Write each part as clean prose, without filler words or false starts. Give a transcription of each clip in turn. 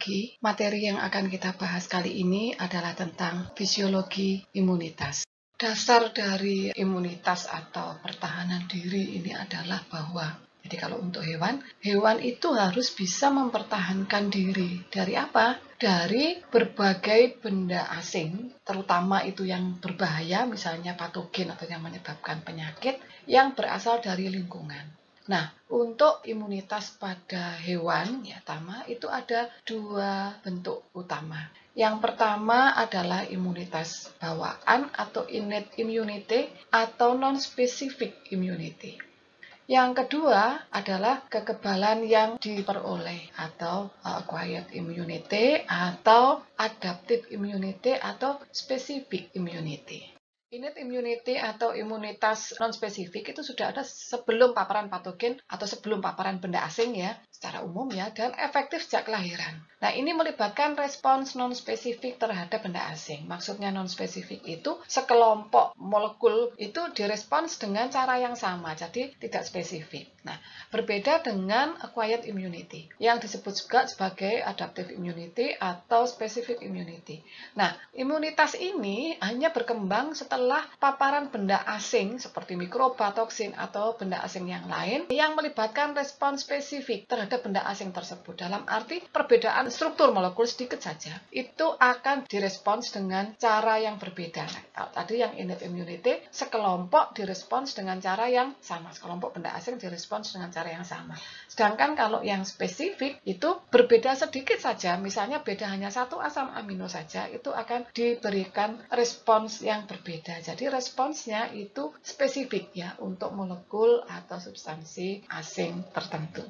pagi. Materi yang akan kita bahas kali ini adalah tentang fisiologi imunitas. Dasar dari imunitas atau pertahanan diri ini adalah bahwa jadi kalau untuk hewan itu harus bisa mempertahankan diri. Dari apa? Dari berbagai benda asing, terutama itu yang berbahaya, misalnya patogen atau yang menyebabkan penyakit yang berasal dari lingkungan. Nah, untuk imunitas pada hewan, itu ada dua bentuk utama. Yang pertama adalah imunitas bawaan atau innate immunity atau non-specific immunity. Yang kedua adalah kekebalan yang diperoleh atau acquired immunity atau adaptive immunity atau specific immunity. Innate immunity atau imunitas non-spesifik itu sudah ada sebelum paparan patogen atau sebelum paparan benda asing secara umum dan efektif sejak kelahiran. Nah, ini melibatkan respons non-spesifik terhadap benda asing. Maksudnya non-spesifik itu sekelompok molekul itu direspons dengan cara yang sama, jadi tidak spesifik. Nah, berbeda dengan acquired immunity yang disebut juga sebagai adaptive immunity atau specific immunity. Nah, imunitas ini hanya berkembang setelah paparan benda asing seperti mikroba, toksin, atau benda asing yang lain yang melibatkan respons spesifik terhadap benda asing tersebut. Dalam arti perbedaan struktur molekul sedikit saja, itu akan direspons dengan cara yang berbeda. Nah, tadi yang innate immunity, sekelompok direspons dengan cara yang sama. Sekelompok benda asing direspons dengan cara yang sama. Sedangkan kalau yang spesifik itu berbeda sedikit saja, misalnya beda hanya satu asam amino saja, itu akan diberikan respons yang berbeda. Jadi responsnya itu spesifik untuk molekul atau substansi asing tertentu.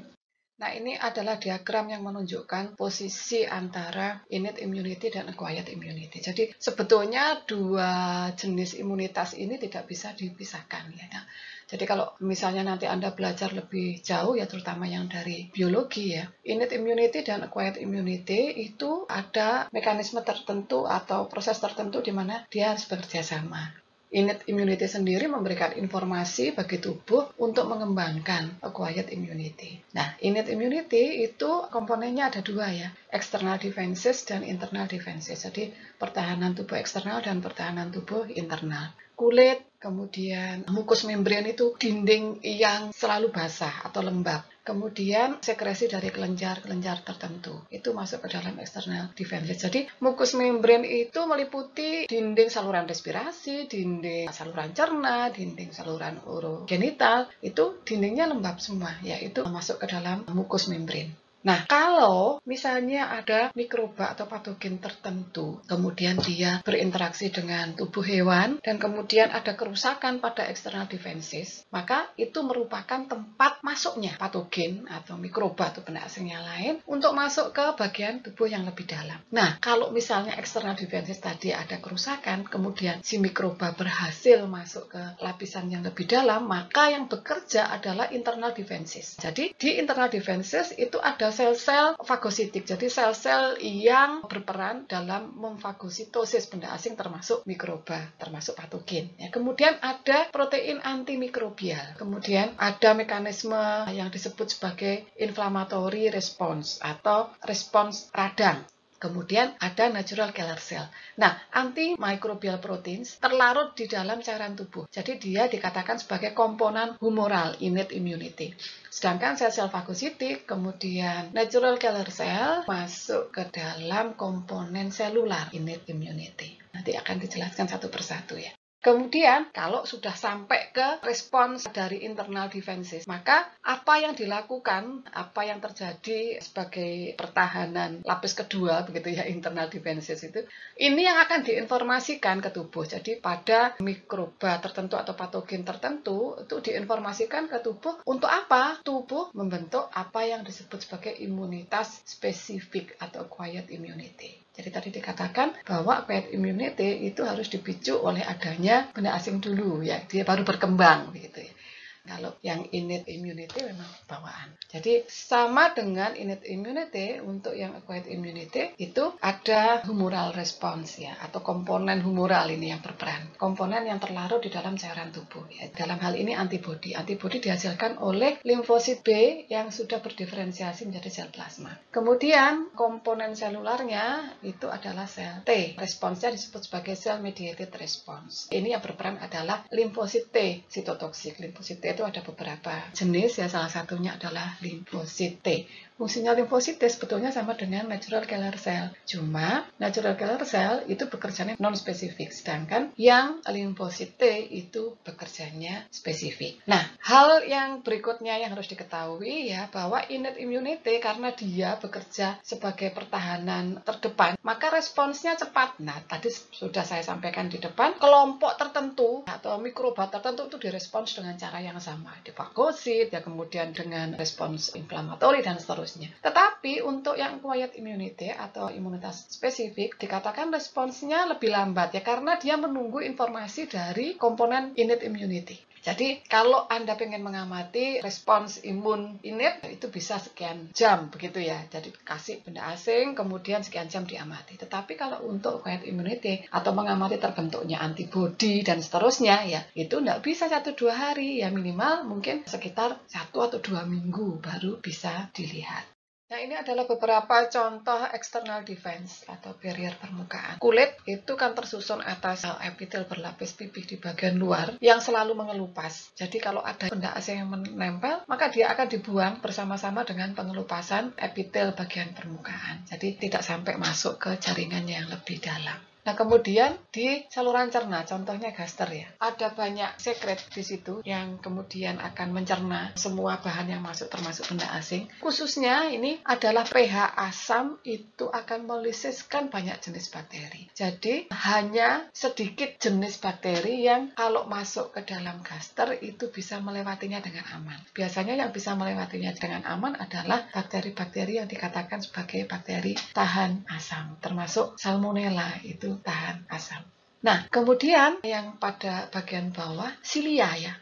Nah, ini adalah diagram yang menunjukkan posisi antara innate immunity dan acquired immunity. Jadi sebetulnya dua jenis imunitas ini tidak bisa dipisahkan Nah, jadi kalau misalnya nanti Anda belajar lebih jauh terutama yang dari biologi innate immunity dan acquired immunity itu ada mekanisme tertentu atau proses tertentu di mana dia harus bekerja sama. Innate immunity sendiri memberikan informasi bagi tubuh untuk mengembangkan acquired immunity. Nah, innate immunity itu komponennya ada dua external defenses dan internal defenses. Jadi pertahanan tubuh eksternal dan pertahanan tubuh internal. Kulit, kemudian mukus membran itu dinding yang selalu basah atau lembab. Kemudian sekresi dari kelenjar-kelenjar tertentu. Itu masuk ke dalam external defenses. Jadi mukus membran itu meliputi dinding saluran respirasi, dinding saluran cerna, dinding saluran urogenital. Itu dindingnya lembab semua, itu masuk ke dalam mukus membran. Nah, kalau misalnya ada mikroba atau patogen tertentu, kemudian dia berinteraksi dengan tubuh hewan, dan kemudian ada kerusakan pada external defenses, maka itu merupakan tempat masuknya patogen atau mikroba atau benda asing yang lain untuk masuk ke bagian tubuh yang lebih dalam. Nah, kalau misalnya external defenses tadi ada kerusakan, kemudian si mikroba berhasil masuk ke lapisan yang lebih dalam, maka yang bekerja adalah internal defenses. Jadi, di internal defenses itu ada sel-sel fagositik, jadi sel-sel yang berperan dalam memfagositosis benda asing termasuk mikroba, termasuk patogen. Kemudian ada protein antimikrobial, kemudian ada mekanisme yang disebut sebagai inflammatory response atau respons radang. Kemudian ada natural killer cell. Nah, antimicrobial proteins terlarut di dalam cairan tubuh. Jadi dia dikatakan sebagai komponen humoral innate immunity. Sedangkan sel-sel fagositik, kemudian natural killer cell masuk ke dalam komponen selular innate immunity. Nanti akan dijelaskan satu persatu Kemudian, kalau sudah sampai ke respons dari internal defenses, maka apa yang dilakukan, apa yang terjadi sebagai pertahanan lapis kedua, begitu internal defenses itu, ini yang akan diinformasikan ke tubuh. Jadi pada mikroba tertentu atau patogen tertentu, itu diinformasikan ke tubuh untuk apa? Tubuh membentuk apa yang disebut sebagai imunitas spesifik atau acquired immunity. Jadi tadi dikatakan bahwa acquired immunity itu harus dipicu oleh adanya benda asing dulu dia baru berkembang begitu Kalau yang innate immunity memang bawaan. Jadi sama dengan innate immunity, untuk yang acquired immunity itu ada humoral response ya, atau komponen humoral ini yang berperan. Komponen yang terlarut di dalam cairan tubuh. Ya. Dalam hal ini antibodi. Antibodi dihasilkan oleh limfosit B yang sudah berdiferensiasi menjadi sel plasma. Kemudian komponen selularnya itu adalah sel T. Responsnya disebut sebagai cell mediated response. Ini yang berperan adalah limfosit T sitotoksik. Limfosit T itu ada beberapa jenis ya, salah satunya adalah limfosit T. Fungsinya limfosit T sebetulnya sama dengan natural killer cell. Cuma natural killer cell itu bekerjanya non-spesifik, sedangkan yang limfosit T itu bekerjanya spesifik. Nah, hal yang berikutnya yang harus diketahui ya, bahwa innate immunity karena dia bekerja sebagai pertahanan terdepan, maka responsnya cepat. Nah, tadi sudah saya sampaikan di depan, kelompok tertentu atau mikroba tertentu itu direspons dengan cara yang sama. Difagosit, ya kemudian dengan respons inflamatori dan seterusnya. Tetapi untuk yang acquired immunity atau imunitas spesifik dikatakan responsnya lebih lambat ya, karena dia menunggu informasi dari komponen innate immunity. Jadi kalau Anda pengen mengamati respons imun innate itu bisa sekian jam begitu ya. Jadi kasih benda asing kemudian sekian jam diamati. Tetapi kalau untuk acquired immunity atau mengamati terbentuknya antibodi dan seterusnya ya, itu tidak bisa 1-2 hari ya, minimal mungkin sekitar 1 atau 2 minggu baru bisa dilihat. Nah, ini adalah beberapa contoh external defense atau barrier permukaan. Kulit itu kan tersusun atas epitel berlapis pipih di bagian luar yang selalu mengelupas. Jadi kalau ada benda asing yang menempel, maka dia akan dibuang bersama-sama dengan pengelupasan epitel bagian permukaan. Jadi tidak sampai masuk ke jaringannya yang lebih dalam. Nah, kemudian di saluran cerna, contohnya gaster ya, ada banyak sekret di situ yang kemudian akan mencerna semua bahan yang masuk termasuk benda asing. Khususnya ini adalah pH asam itu akan melisiskan banyak jenis bakteri. Jadi hanya sedikit jenis bakteri yang kalau masuk ke dalam gaster itu bisa melewatinya dengan aman. Biasanya yang bisa melewatinya dengan aman adalah bakteri-bakteri yang dikatakan sebagai bakteri tahan asam, termasuk salmonella itu tahan asam. Nah, kemudian yang pada bagian bawah silia ya,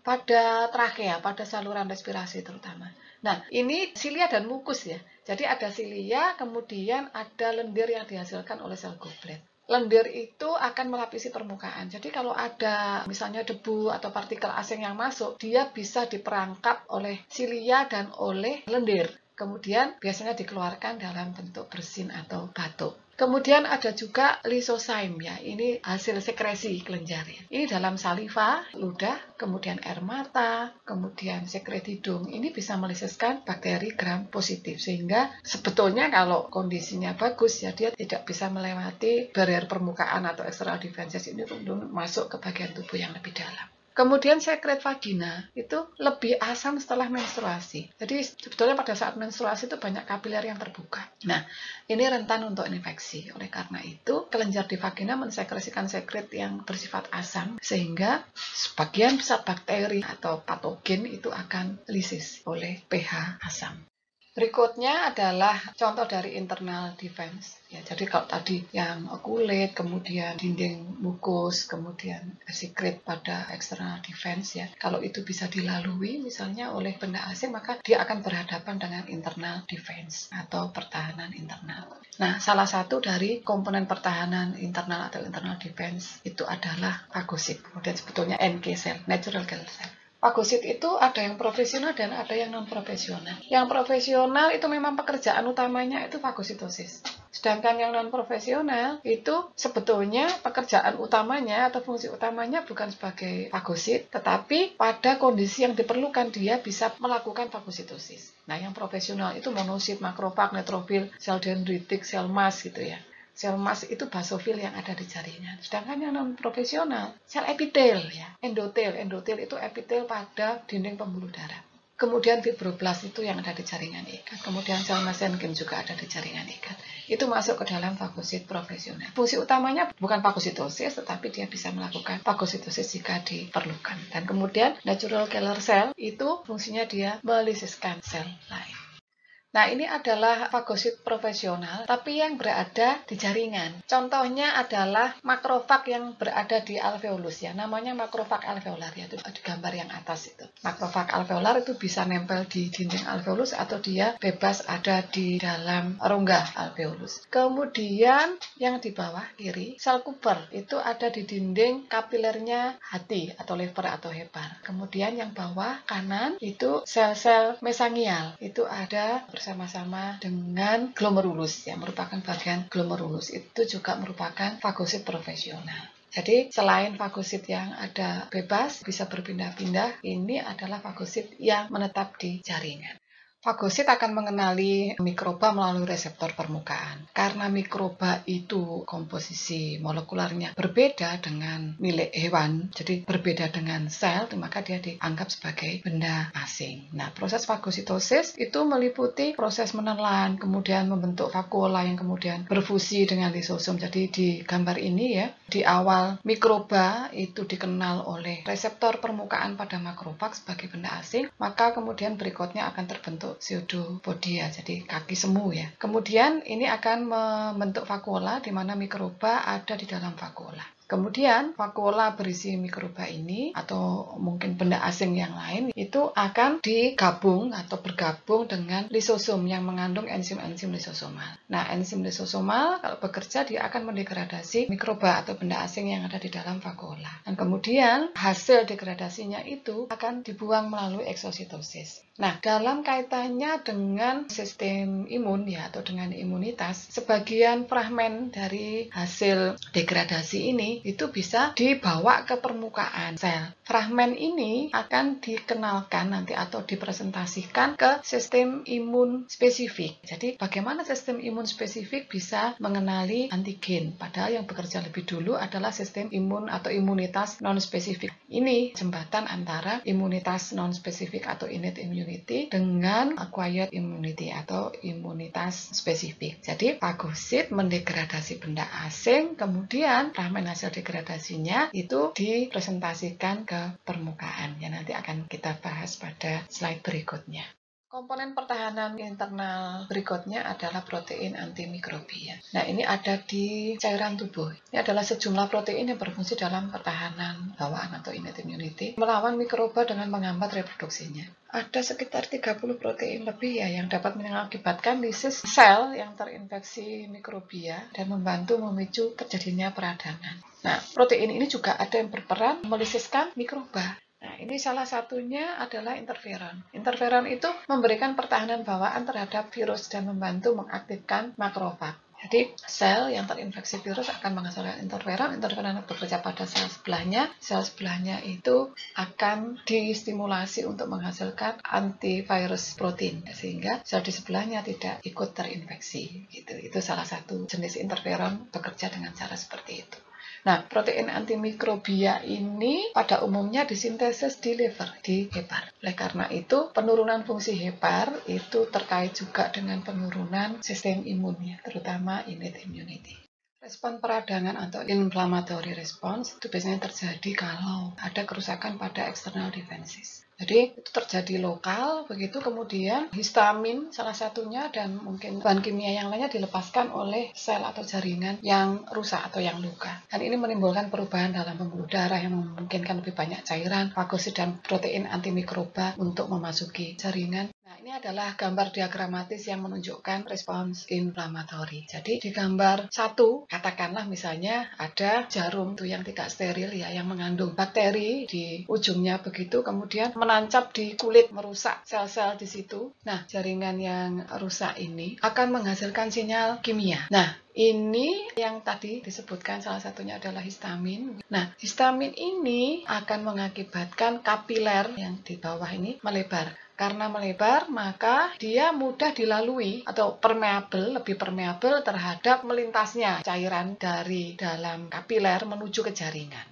pada trakea, pada saluran respirasi terutama. Nah, ini silia dan mukus ya. Jadi ada silia, kemudian ada lendir yang dihasilkan oleh sel goblet. Lendir itu akan melapisi permukaan. Jadi kalau ada misalnya debu atau partikel asing yang masuk, dia bisa diperangkap oleh silia dan oleh lendir. Kemudian biasanya dikeluarkan dalam bentuk bersin atau batuk. Kemudian ada juga lysozyme ya, ini hasil sekresi kelenjar ya. Ini dalam saliva, ludah, kemudian air mata, kemudian sekret hidung. Ini bisa melisiskan bakteri gram positif, sehingga sebetulnya kalau kondisinya bagus ya, dia tidak bisa melewati barrier permukaan atau external defenses ini untuk masuk ke bagian tubuh yang lebih dalam. Kemudian sekret vagina itu lebih asam setelah menstruasi. Jadi sebetulnya pada saat menstruasi itu banyak kapiler yang terbuka. Nah, ini rentan untuk infeksi. Oleh karena itu, kelenjar di vagina mensekresikan sekret yang bersifat asam, sehingga sebagian besar bakteri atau patogen itu akan lisis oleh pH asam. Berikutnya adalah contoh dari internal defense. Ya, jadi kalau tadi yang kulit, kemudian dinding mukus, kemudian sekret pada external defense ya. Kalau itu bisa dilalui misalnya oleh benda asing, maka dia akan berhadapan dengan internal defense atau pertahanan internal. Nah, salah satu dari komponen pertahanan internal atau internal defense itu adalah fagosit. Kemudian sebetulnya NK cell, natural killer cell. Fagosit itu ada yang profesional dan ada yang non-profesional. Yang profesional itu memang pekerjaan utamanya itu fagositosis. Sedangkan yang non-profesional itu sebetulnya pekerjaan utamanya atau fungsi utamanya bukan sebagai fagosit, tetapi pada kondisi yang diperlukan dia bisa melakukan fagositosis. Nah, yang profesional itu monosit, makrofag, neutrofil, sel dendritik, sel mas gitu ya. Sel mas itu basofil yang ada di jaringan. Sedangkan yang non-profesional, sel epitel ya, endotel. Endotel itu epitel pada dinding pembuluh darah. Kemudian fibroblast itu yang ada di jaringan ikat. Kemudian sel mesenkim juga ada di jaringan ikat. Itu masuk ke dalam fagosit profesional. Fungsi utamanya bukan fagositosis, tetapi dia bisa melakukan fagositosis jika diperlukan. Dan kemudian natural killer cell itu fungsinya dia melisiskan sel lain. Nah, ini adalah fagosit profesional, tapi yang berada di jaringan. Contohnya adalah makrofag yang berada di alveolus ya. Namanya makrofag alveolar ya, itu di gambar yang atas itu. Makrofag alveolar itu bisa nempel di dinding alveolus atau dia bebas ada di dalam rongga alveolus. Kemudian yang di bawah kiri, sel Cooper itu ada di dinding kapilernya hati atau liver atau hepar. Kemudian yang bawah kanan itu sel-sel mesangial, itu ada bersama-sama dengan glomerulus yang merupakan bagian glomerulus, itu juga merupakan fagosit profesional. Jadi selain fagosit yang ada bebas bisa berpindah-pindah, ini adalah fagosit yang menetap di jaringan. Fagosit akan mengenali mikroba melalui reseptor permukaan. Karena mikroba itu komposisi molekularnya berbeda dengan milik hewan, jadi berbeda dengan sel, maka dia dianggap sebagai benda asing. Nah, proses fagositosis itu meliputi proses menelan, kemudian membentuk vakuola yang kemudian berfusi dengan lisosom. Jadi di gambar ini ya, di awal mikroba itu dikenal oleh reseptor permukaan pada makrofag sebagai benda asing, maka kemudian berikutnya akan terbentuk pseudopodia, jadi kaki semu ya. Kemudian ini akan membentuk vakuola di mana mikroba ada di dalam vakuola. Kemudian vakuola berisi mikroba ini atau mungkin benda asing yang lain itu akan digabung atau bergabung dengan lisosom yang mengandung enzim-enzim lisosomal. Nah, enzim lisosomal kalau bekerja dia akan mendegradasi mikroba atau benda asing yang ada di dalam vakuola. Dan kemudian hasil degradasinya itu akan dibuang melalui eksositosis. Nah, dalam kaitannya dengan sistem imun ya atau dengan imunitas, sebagian fragmen dari hasil degradasi ini itu bisa dibawa ke permukaan sel. Fragmen ini akan dikenalkan nanti atau dipresentasikan ke sistem imun spesifik. Jadi, bagaimana sistem imun spesifik bisa mengenali antigen? Padahal yang bekerja lebih dulu adalah sistem imun atau imunitas non-spesifik. Ini jembatan antara imunitas non-spesifik atau innate immunity dengan acquired immunity atau imunitas spesifik. Jadi, fagosit mendegradasi benda asing, kemudian fragmen hasil degradasinya itu dipresentasikan ke permukaan. Ya, nanti akan kita bahas pada slide berikutnya. Komponen pertahanan internal berikutnya adalah protein antimikrobia. Nah, ini ada di cairan tubuh. Ini adalah sejumlah protein yang berfungsi dalam pertahanan bawaan atau innate immunity, melawan mikroba dengan menghambat reproduksinya. Ada sekitar 30 protein lebih ya yang dapat mengakibatkan lisis sel yang terinfeksi mikrobia dan membantu memicu terjadinya peradangan. Nah, protein ini juga ada yang berperan melisiskan mikroba. Nah, ini salah satunya adalah interferon. Interferon itu memberikan pertahanan bawaan terhadap virus dan membantu mengaktifkan makrofag. Jadi, sel yang terinfeksi virus akan menghasilkan interferon. Interferon bekerja pada sel sebelahnya. Sel sebelahnya itu akan distimulasi untuk menghasilkan antivirus protein, sehingga sel di sebelahnya tidak ikut terinfeksi. Itu salah satu jenis interferon bekerja dengan cara seperti itu. Nah, protein antimikrobia ini pada umumnya disintesis di liver, di hepar. Oleh karena itu, penurunan fungsi hepar itu terkait juga dengan penurunan sistem imunnya, terutama innate immunity. Respon peradangan atau inflammatory response itu biasanya terjadi kalau ada kerusakan pada external defenses. Jadi itu terjadi lokal, begitu kemudian histamin salah satunya dan mungkin bahan kimia yang lainnya dilepaskan oleh sel atau jaringan yang rusak atau yang luka. Dan ini menimbulkan perubahan dalam pembuluh darah yang memungkinkan lebih banyak cairan, fagosit dan protein antimikroba untuk memasuki jaringan. Nah, ini adalah gambar diagramatis yang menunjukkan respons inflamatori. Jadi di gambar 1, katakanlah misalnya ada jarum tuh yang tidak steril ya, yang mengandung bakteri di ujungnya begitu, kemudian menancap di kulit, merusak sel-sel di situ. Nah, jaringan yang rusak ini akan menghasilkan sinyal kimia. Nah, ini yang tadi disebutkan salah satunya adalah histamin. Nah, histamin ini akan mengakibatkan kapiler yang di bawah ini melebar. Karena melebar, maka dia mudah dilalui atau permeabel, lebih permeabel terhadap melintasnya cairan dari dalam kapiler menuju ke jaringan.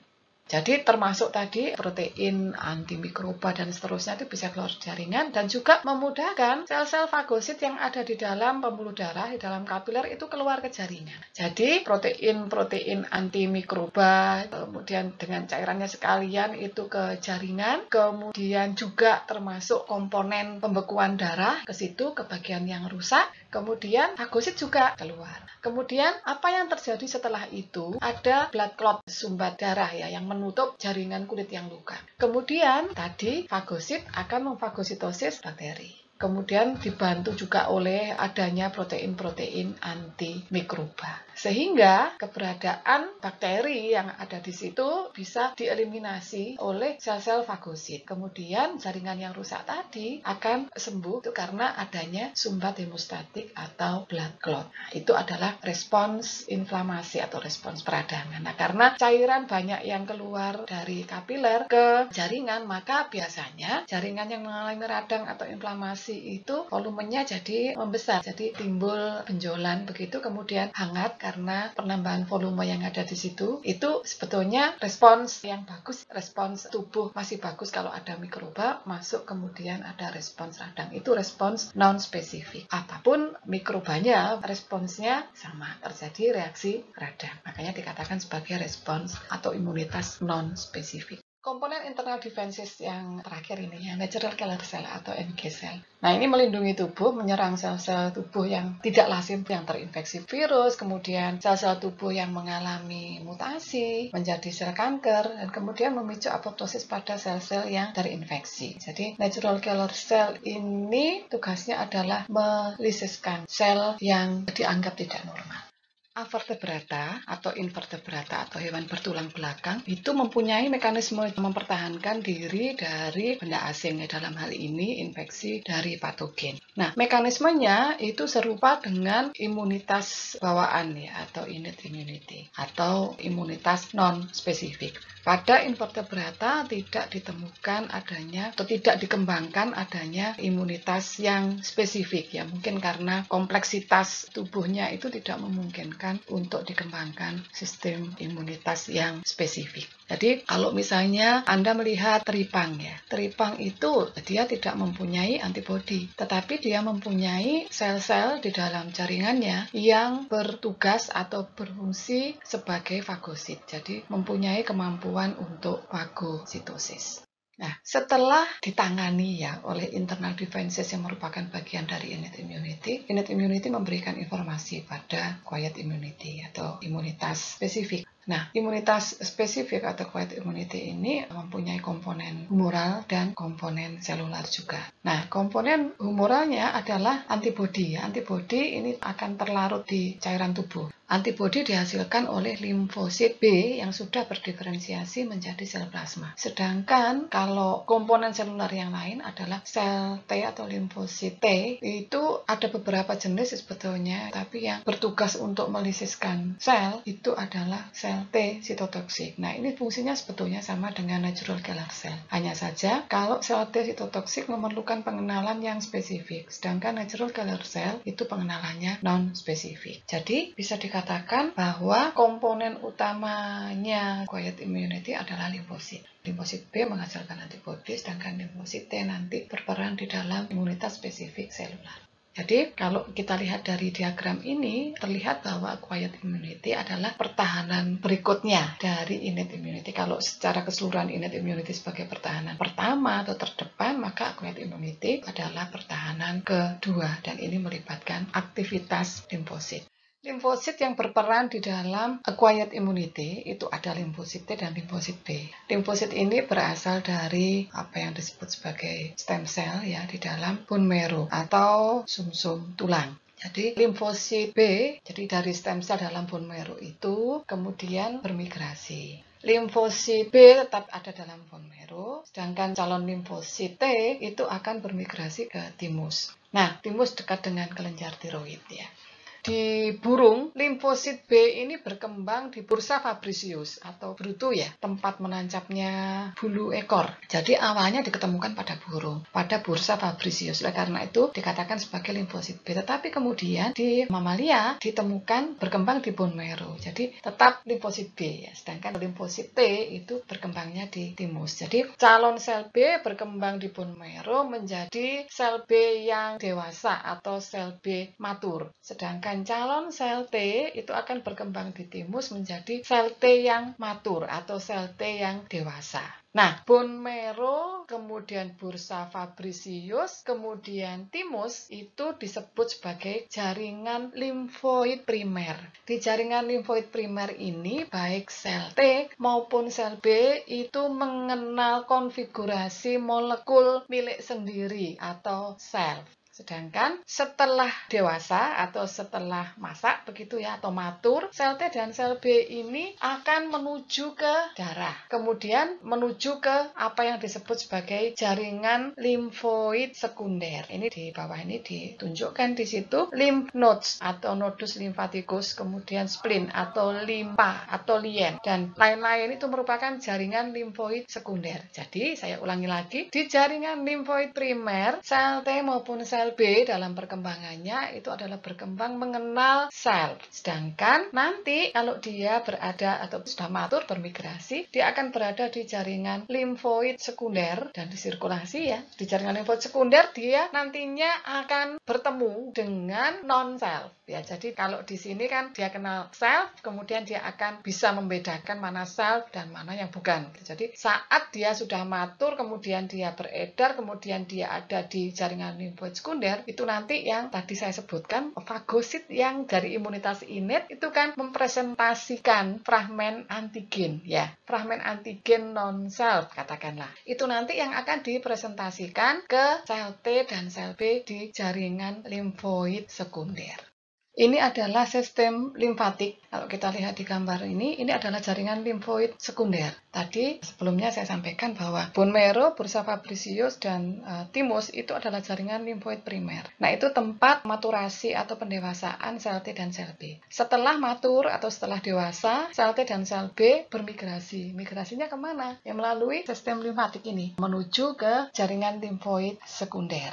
Jadi termasuk tadi protein, antimikroba dan seterusnya itu bisa keluar jaringan, dan juga memudahkan sel-sel fagosit yang ada di dalam pembuluh darah, di dalam kapiler itu keluar ke jaringan. Jadi protein antimikroba, kemudian dengan cairannya sekalian itu ke jaringan, kemudian juga termasuk komponen pembekuan darah ke situ, ke bagian yang rusak, kemudian fagosit juga keluar. Kemudian apa yang terjadi setelah itu? Ada blood clot, sumbat darah ya, yang menutup jaringan kulit yang luka. Kemudian tadi fagosit akan memfagositosis bakteri. Kemudian dibantu juga oleh adanya protein-protein antimikroba. Sehingga keberadaan bakteri yang ada di situ bisa dieliminasi oleh sel-sel fagosit. Kemudian jaringan yang rusak tadi akan sembuh itu karena adanya sumbat hemostatik atau blood clot. Nah, itu adalah respons inflamasi atau respons peradangan. Nah, karena cairan banyak yang keluar dari kapiler ke jaringan, maka biasanya jaringan yang mengalami radang atau inflamasi itu volumenya jadi membesar, jadi timbul benjolan begitu, kemudian hangat karena penambahan volume yang ada di situ. Itu sebetulnya respons yang bagus, respons tubuh masih bagus kalau ada mikroba masuk, kemudian ada respons radang. Itu respons non-spesifik. Apapun mikrobanya, responsnya sama, terjadi reaksi radang. Makanya dikatakan sebagai respons atau imunitas non-spesifik. Komponen internal defenses yang terakhir ini ya, natural killer cell atau NK cell. Nah, ini melindungi tubuh, menyerang sel-sel tubuh yang tidak lazim yang terinfeksi virus, kemudian sel-sel tubuh yang mengalami mutasi menjadi sel kanker, dan kemudian memicu apoptosis pada sel-sel yang terinfeksi. Jadi, natural killer cell ini tugasnya adalah melisiskan sel yang dianggap tidak normal. Avertebrata atau invertebrata atau hewan bertulang belakang itu mempunyai mekanisme mempertahankan diri dari benda asing, dalam hal ini infeksi dari patogen. Nah, mekanismenya itu serupa dengan imunitas bawaan ya, atau innate immunity atau imunitas non-spesifik. Pada invertebrata tidak ditemukan adanya atau tidak dikembangkan adanya imunitas yang spesifik ya, mungkin karena kompleksitas tubuhnya itu tidak memungkinkan untuk dikembangkan sistem imunitas yang spesifik. Jadi kalau misalnya Anda melihat teripang ya, teripang itu dia tidak mempunyai antibodi, tetapi dia mempunyai sel-sel di dalam jaringannya yang bertugas atau berfungsi sebagai fagosit. Jadi mempunyai kemampuan untuk fagositosis. Nah, setelah ditangani ya oleh internal defenses yang merupakan bagian dari innate immunity memberikan informasi pada quiet immunity atau imunitas spesifik. Nah, imunitas spesifik atau quiet immunity ini mempunyai komponen humoral dan komponen selular juga. Nah, komponen humoralnya adalah antibodi. Antibodi ini akan terlarut di cairan tubuh. Antibodi dihasilkan oleh limfosit B yang sudah berdiferensiasi menjadi sel plasma. Sedangkan kalau komponen selular yang lain adalah sel T atau limfosit T, itu ada beberapa jenis sebetulnya, tapi yang bertugas untuk melisiskan sel itu adalah sel T sitotoksik. Nah, ini fungsinya sebetulnya sama dengan natural killer cell. Hanya saja kalau sel T sitotoksik memerlukan pengenalan yang spesifik, sedangkan natural killer cell itu pengenalannya non-spesifik. Jadi bisa dikatakan bahwa komponen utamanya quiet immunity adalah limfosit. Limfosit B menghasilkan antibodi, sedangkan limfosit T nanti berperan di dalam imunitas spesifik selular. Jadi kalau kita lihat dari diagram ini, terlihat bahwa quiet immunity adalah pertahanan berikutnya dari innate immunity. Kalau secara keseluruhan innate immunity sebagai pertahanan pertama atau terdepan, maka quiet immunity adalah pertahanan kedua, dan ini melibatkan aktivitas limfosit. Limfosit yang berperan di dalam acquired immunity itu ada limfosit T dan limfosit B. Limfosit ini berasal dari apa yang disebut sebagai stem cell ya di dalam bone marrow atau sumsum tulang. Jadi limfosit B, jadi dari stem cell dalam bone marrow itu kemudian bermigrasi. Limfosit B tetap ada dalam bone marrow, sedangkan calon limfosit T itu akan bermigrasi ke timus. Nah, timus dekat dengan kelenjar tiroid ya. di burung, limfosit B ini berkembang di bursa Fabricius atau bruto ya, tempat menancapnya bulu ekor. Jadi awalnya diketemukan pada burung, pada bursa Fabricius. Oleh karena itu dikatakan sebagai limfosit B. Tetapi kemudian di mamalia ditemukan berkembang di bone marrow. Jadi tetap limfosit B ya. Sedangkan limfosit T itu berkembangnya di timus. Jadi calon sel B berkembang di bone marrow menjadi sel B yang dewasa atau sel B matur. Sedangkan calon sel T itu akan berkembang di timus menjadi sel T yang matur atau sel T yang dewasa. Nah, bone marrow, kemudian bursa Fabricius, kemudian timus itu disebut sebagai jaringan limfoid primer. Di jaringan limfoid primer ini, baik sel T maupun sel B itu mengenal konfigurasi molekul milik sendiri atau self. Sedangkan setelah dewasa atau setelah masak begitu ya atau matur, sel T dan sel B ini akan menuju ke darah. Kemudian menuju ke apa yang disebut sebagai jaringan limfoid sekunder. Ini di bawah ini ditunjukkan di situ lymph nodes atau nodus limfaticus, kemudian spleen atau limpa atau lien dan lain-lain itu merupakan jaringan limfoid sekunder. Jadi saya ulangi lagi, di jaringan limfoid primer, sel T maupun sel B dalam perkembangannya itu adalah berkembang mengenal sel. Sedangkan nanti kalau dia berada atau sudah matur bermigrasi, dia akan berada di jaringan limfoid sekunder dan disirkulasi ya. Di jaringan limfoid sekunder dia nantinya akan bertemu dengan non-self. Ya, jadi kalau di sini kan dia kenal self, kemudian dia akan bisa membedakan mana self dan mana yang bukan. Jadi saat dia sudah matur, kemudian dia beredar, kemudian dia ada di jaringan limfoid sekunder, itu nanti yang tadi saya sebutkan fagosit yang dari imunitas innate itu kan mempresentasikan fragmen antigen ya, fragmen antigen non self katakanlah. Itu nanti yang akan dipresentasikan ke sel T dan sel B di jaringan limfoid sekunder. Ini adalah sistem limfatik. Kalau kita lihat di gambar ini adalah jaringan limfoid sekunder. Tadi sebelumnya saya sampaikan bahwa bone marrow, bursa Fabricius, dan timus itu adalah jaringan limfoid primer. Nah, itu tempat maturasi atau pendewasaan sel T dan sel B. Setelah matur atau setelah dewasa, sel T dan sel B bermigrasi. Migrasinya kemana? Ya, melalui sistem limfatik ini, menuju ke jaringan limfoid sekunder.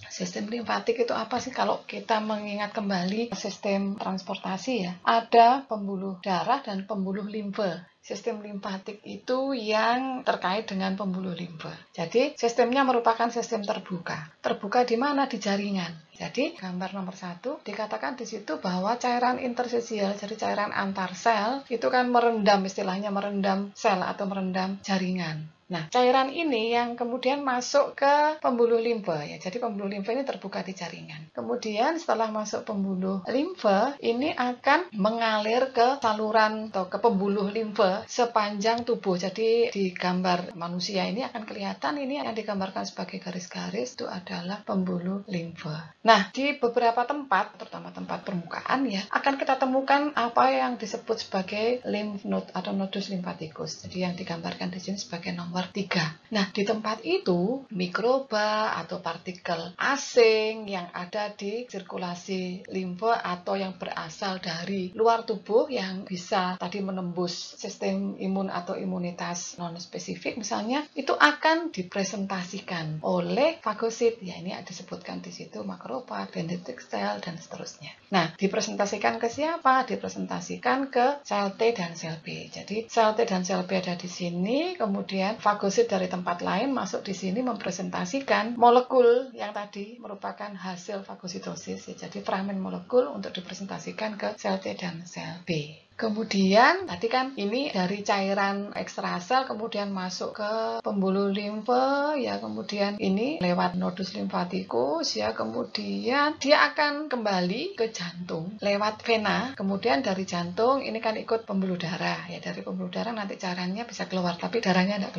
Sistem limfatik itu apa sih? Kalau kita mengingat kembali sistem transportasi ya, ada pembuluh darah dan pembuluh limfe. Sistem limfatik itu yang terkait dengan pembuluh limfe. Jadi sistemnya merupakan sistem terbuka. Terbuka di mana? Di jaringan. Jadi gambar nomor 1 dikatakan di situ bahwa cairan intersisial, jadi cairan antar sel itu kan merendam, istilahnya merendam sel atau merendam jaringan. Nah, cairan ini yang kemudian masuk ke pembuluh limfe ya. Jadi pembuluh limfe ini terbuka di jaringan. Kemudian setelah masuk pembuluh limfe, ini akan mengalir ke saluran atau ke pembuluh limfe sepanjang tubuh. Jadi di gambar manusia ini akan kelihatan ini yang digambarkan sebagai garis-garis itu adalah pembuluh limfe. Nah, di beberapa tempat, terutama tempat permukaan ya, akan kita temukan apa yang disebut sebagai lymph node atau nodus lymphaticus. Jadi yang digambarkan di sini sebagai nomor 3. Nah, di tempat itu mikroba atau partikel asing yang ada di sirkulasi limfe atau yang berasal dari luar tubuh yang bisa tadi menembus sistem imun atau imunitas non-spesifik misalnya, itu akan dipresentasikan oleh fagosit. Ya, ini disebutkan di situ makrofa, dendritic cell, dan seterusnya. Nah, dipresentasikan ke siapa? Dipresentasikan ke sel T dan sel B. Jadi, sel T dan sel B ada di sini, kemudian fagosit dari tempat lain masuk di sini mempresentasikan molekul yang tadi merupakan hasil fagositosis. Ya, jadi fragmen molekul untuk dipresentasikan ke sel T dan sel B. Kemudian tadi kan ini dari cairan ekstrasel kemudian masuk ke pembuluh limfe ya, kemudian ini lewat nodus limfaticus ya, kemudian dia akan kembali ke jantung lewat vena, kemudian dari jantung ini kan ikut pembuluh darah ya, dari pembuluh darah nanti cairannya bisa keluar tapi darahnya tidak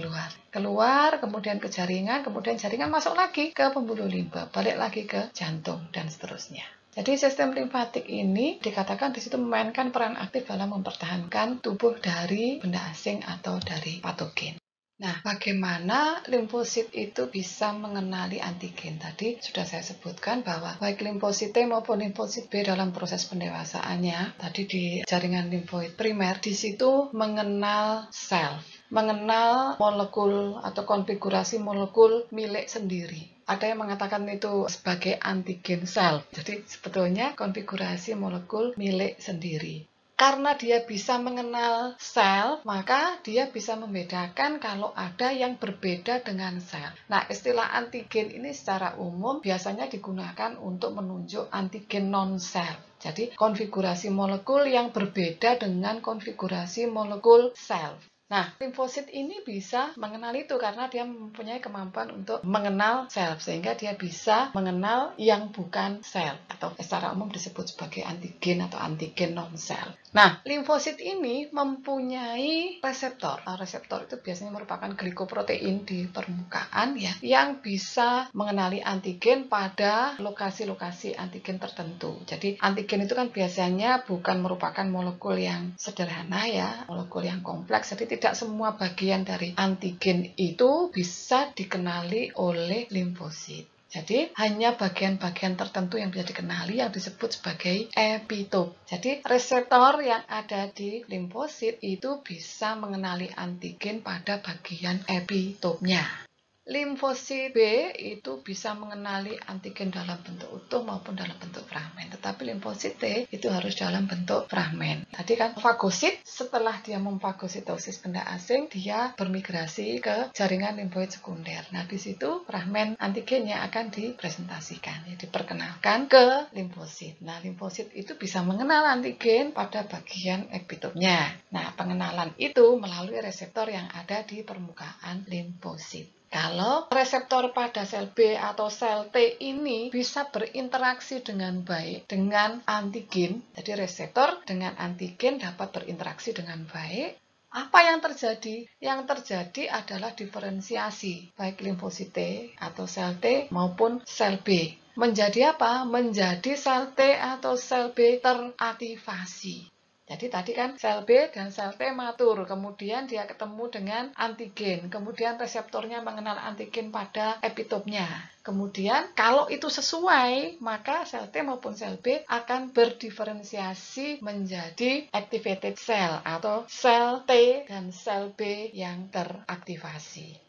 keluar kemudian ke jaringan, kemudian jaringan masuk lagi ke pembuluh limfe, balik lagi ke jantung dan seterusnya. Jadi sistem limfatik ini dikatakan di situ memainkan peran aktif dalam mempertahankan tubuh dari benda asing atau dari patogen. Nah, bagaimana limfosit itu bisa mengenali antigen? Tadi sudah saya sebutkan bahwa baik limfosit T maupun limfosit B dalam proses pendewasaannya, tadi di jaringan limfoid primer, di situ mengenal sel, mengenal molekul atau konfigurasi molekul milik sendiri. Ada yang mengatakan itu sebagai antigen sel. Jadi sebetulnya konfigurasi molekul milik sendiri. Karena dia bisa mengenal sel, maka dia bisa membedakan kalau ada yang berbeda dengan sel. Nah, istilah antigen ini secara umum biasanya digunakan untuk menunjuk antigen non-sel. Jadi, konfigurasi molekul yang berbeda dengan konfigurasi molekul sel. Nah, limfosit ini bisa mengenal itu karena dia mempunyai kemampuan untuk mengenal sel, sehingga dia bisa mengenal yang bukan sel, atau secara umum disebut sebagai antigen atau antigen non-sel. Nah, limfosit ini mempunyai reseptor. Reseptor itu biasanya merupakan glikoprotein di permukaan ya, yang bisa mengenali antigen pada lokasi-lokasi antigen tertentu. Jadi, antigen itu kan biasanya bukan merupakan molekul yang sederhana ya, molekul yang kompleks. Jadi, tidak semua bagian dari antigen itu bisa dikenali oleh limfosit. Jadi, hanya bagian-bagian tertentu yang bisa dikenali yang disebut sebagai epitop. Jadi, reseptor yang ada di limfosit itu bisa mengenali antigen pada bagian epitopnya. Limfosit B itu bisa mengenali antigen dalam bentuk utuh maupun dalam bentuk fragmen. Tetapi limfosit T itu harus dalam bentuk fragmen. Tadi kan fagosit, setelah dia memfagositosis benda asing, dia bermigrasi ke jaringan limfoid sekunder. Nah, di situ fragmen antigennya akan dipresentasikan, ya, diperkenalkan ke limfosit. Nah, limfosit itu bisa mengenal antigen pada bagian epitopnya. Nah, pengenalan itu melalui reseptor yang ada di permukaan limfosit. Kalau reseptor pada sel B atau sel T ini bisa berinteraksi dengan baik dengan antigen, jadi reseptor dengan antigen dapat berinteraksi dengan baik, apa yang terjadi? Yang terjadi adalah diferensiasi, baik limfosit T atau sel T maupun sel B. Menjadi apa? Menjadi sel T atau sel B teraktivasi. Jadi tadi kan sel B dan sel T matur, kemudian dia ketemu dengan antigen, kemudian reseptornya mengenal antigen pada epitopnya. Kemudian kalau itu sesuai, maka sel T maupun sel B akan berdiferensiasi menjadi activated cell atau sel T dan sel B yang teraktivasi.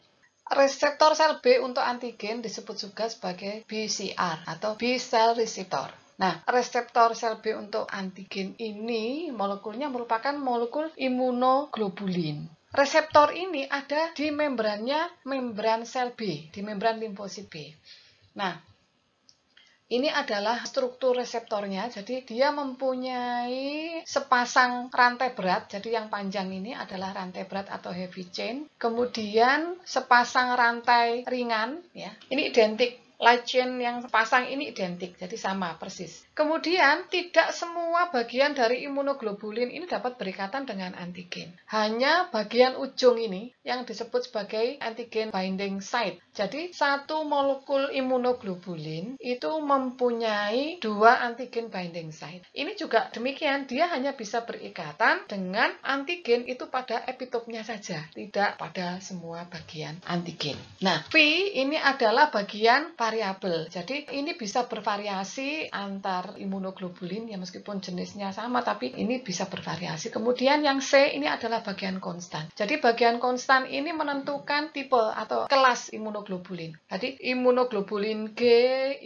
Reseptor sel B untuk antigen disebut juga sebagai BCR atau B-cell receptor. Nah, reseptor sel B untuk antigen ini molekulnya merupakan molekul imunoglobulin. Reseptor ini ada di membrannya membran sel B, di membran limfosit B. Nah, ini adalah struktur reseptornya, jadi dia mempunyai sepasang rantai berat, jadi yang panjang ini adalah rantai berat atau heavy chain, kemudian sepasang rantai ringan, ya, ini identik. Light chain yang sepasang ini identik, jadi sama persis. Kemudian, tidak semua bagian dari imunoglobulin ini dapat berikatan dengan antigen. Hanya bagian ujung ini yang disebut sebagai antigen binding site. Jadi, satu molekul imunoglobulin itu mempunyai dua antigen binding site. Ini juga demikian, dia hanya bisa berikatan dengan antigen itu pada epitopnya saja, tidak pada semua bagian antigen. Nah, V ini adalah bagian variabel. Jadi ini bisa bervariasi antar imunoglobulin ya, meskipun jenisnya sama tapi ini bisa bervariasi. Kemudian yang C ini adalah bagian konstan. Jadi bagian konstan ini menentukan tipe atau kelas imunoglobulin. Jadi imunoglobulin G,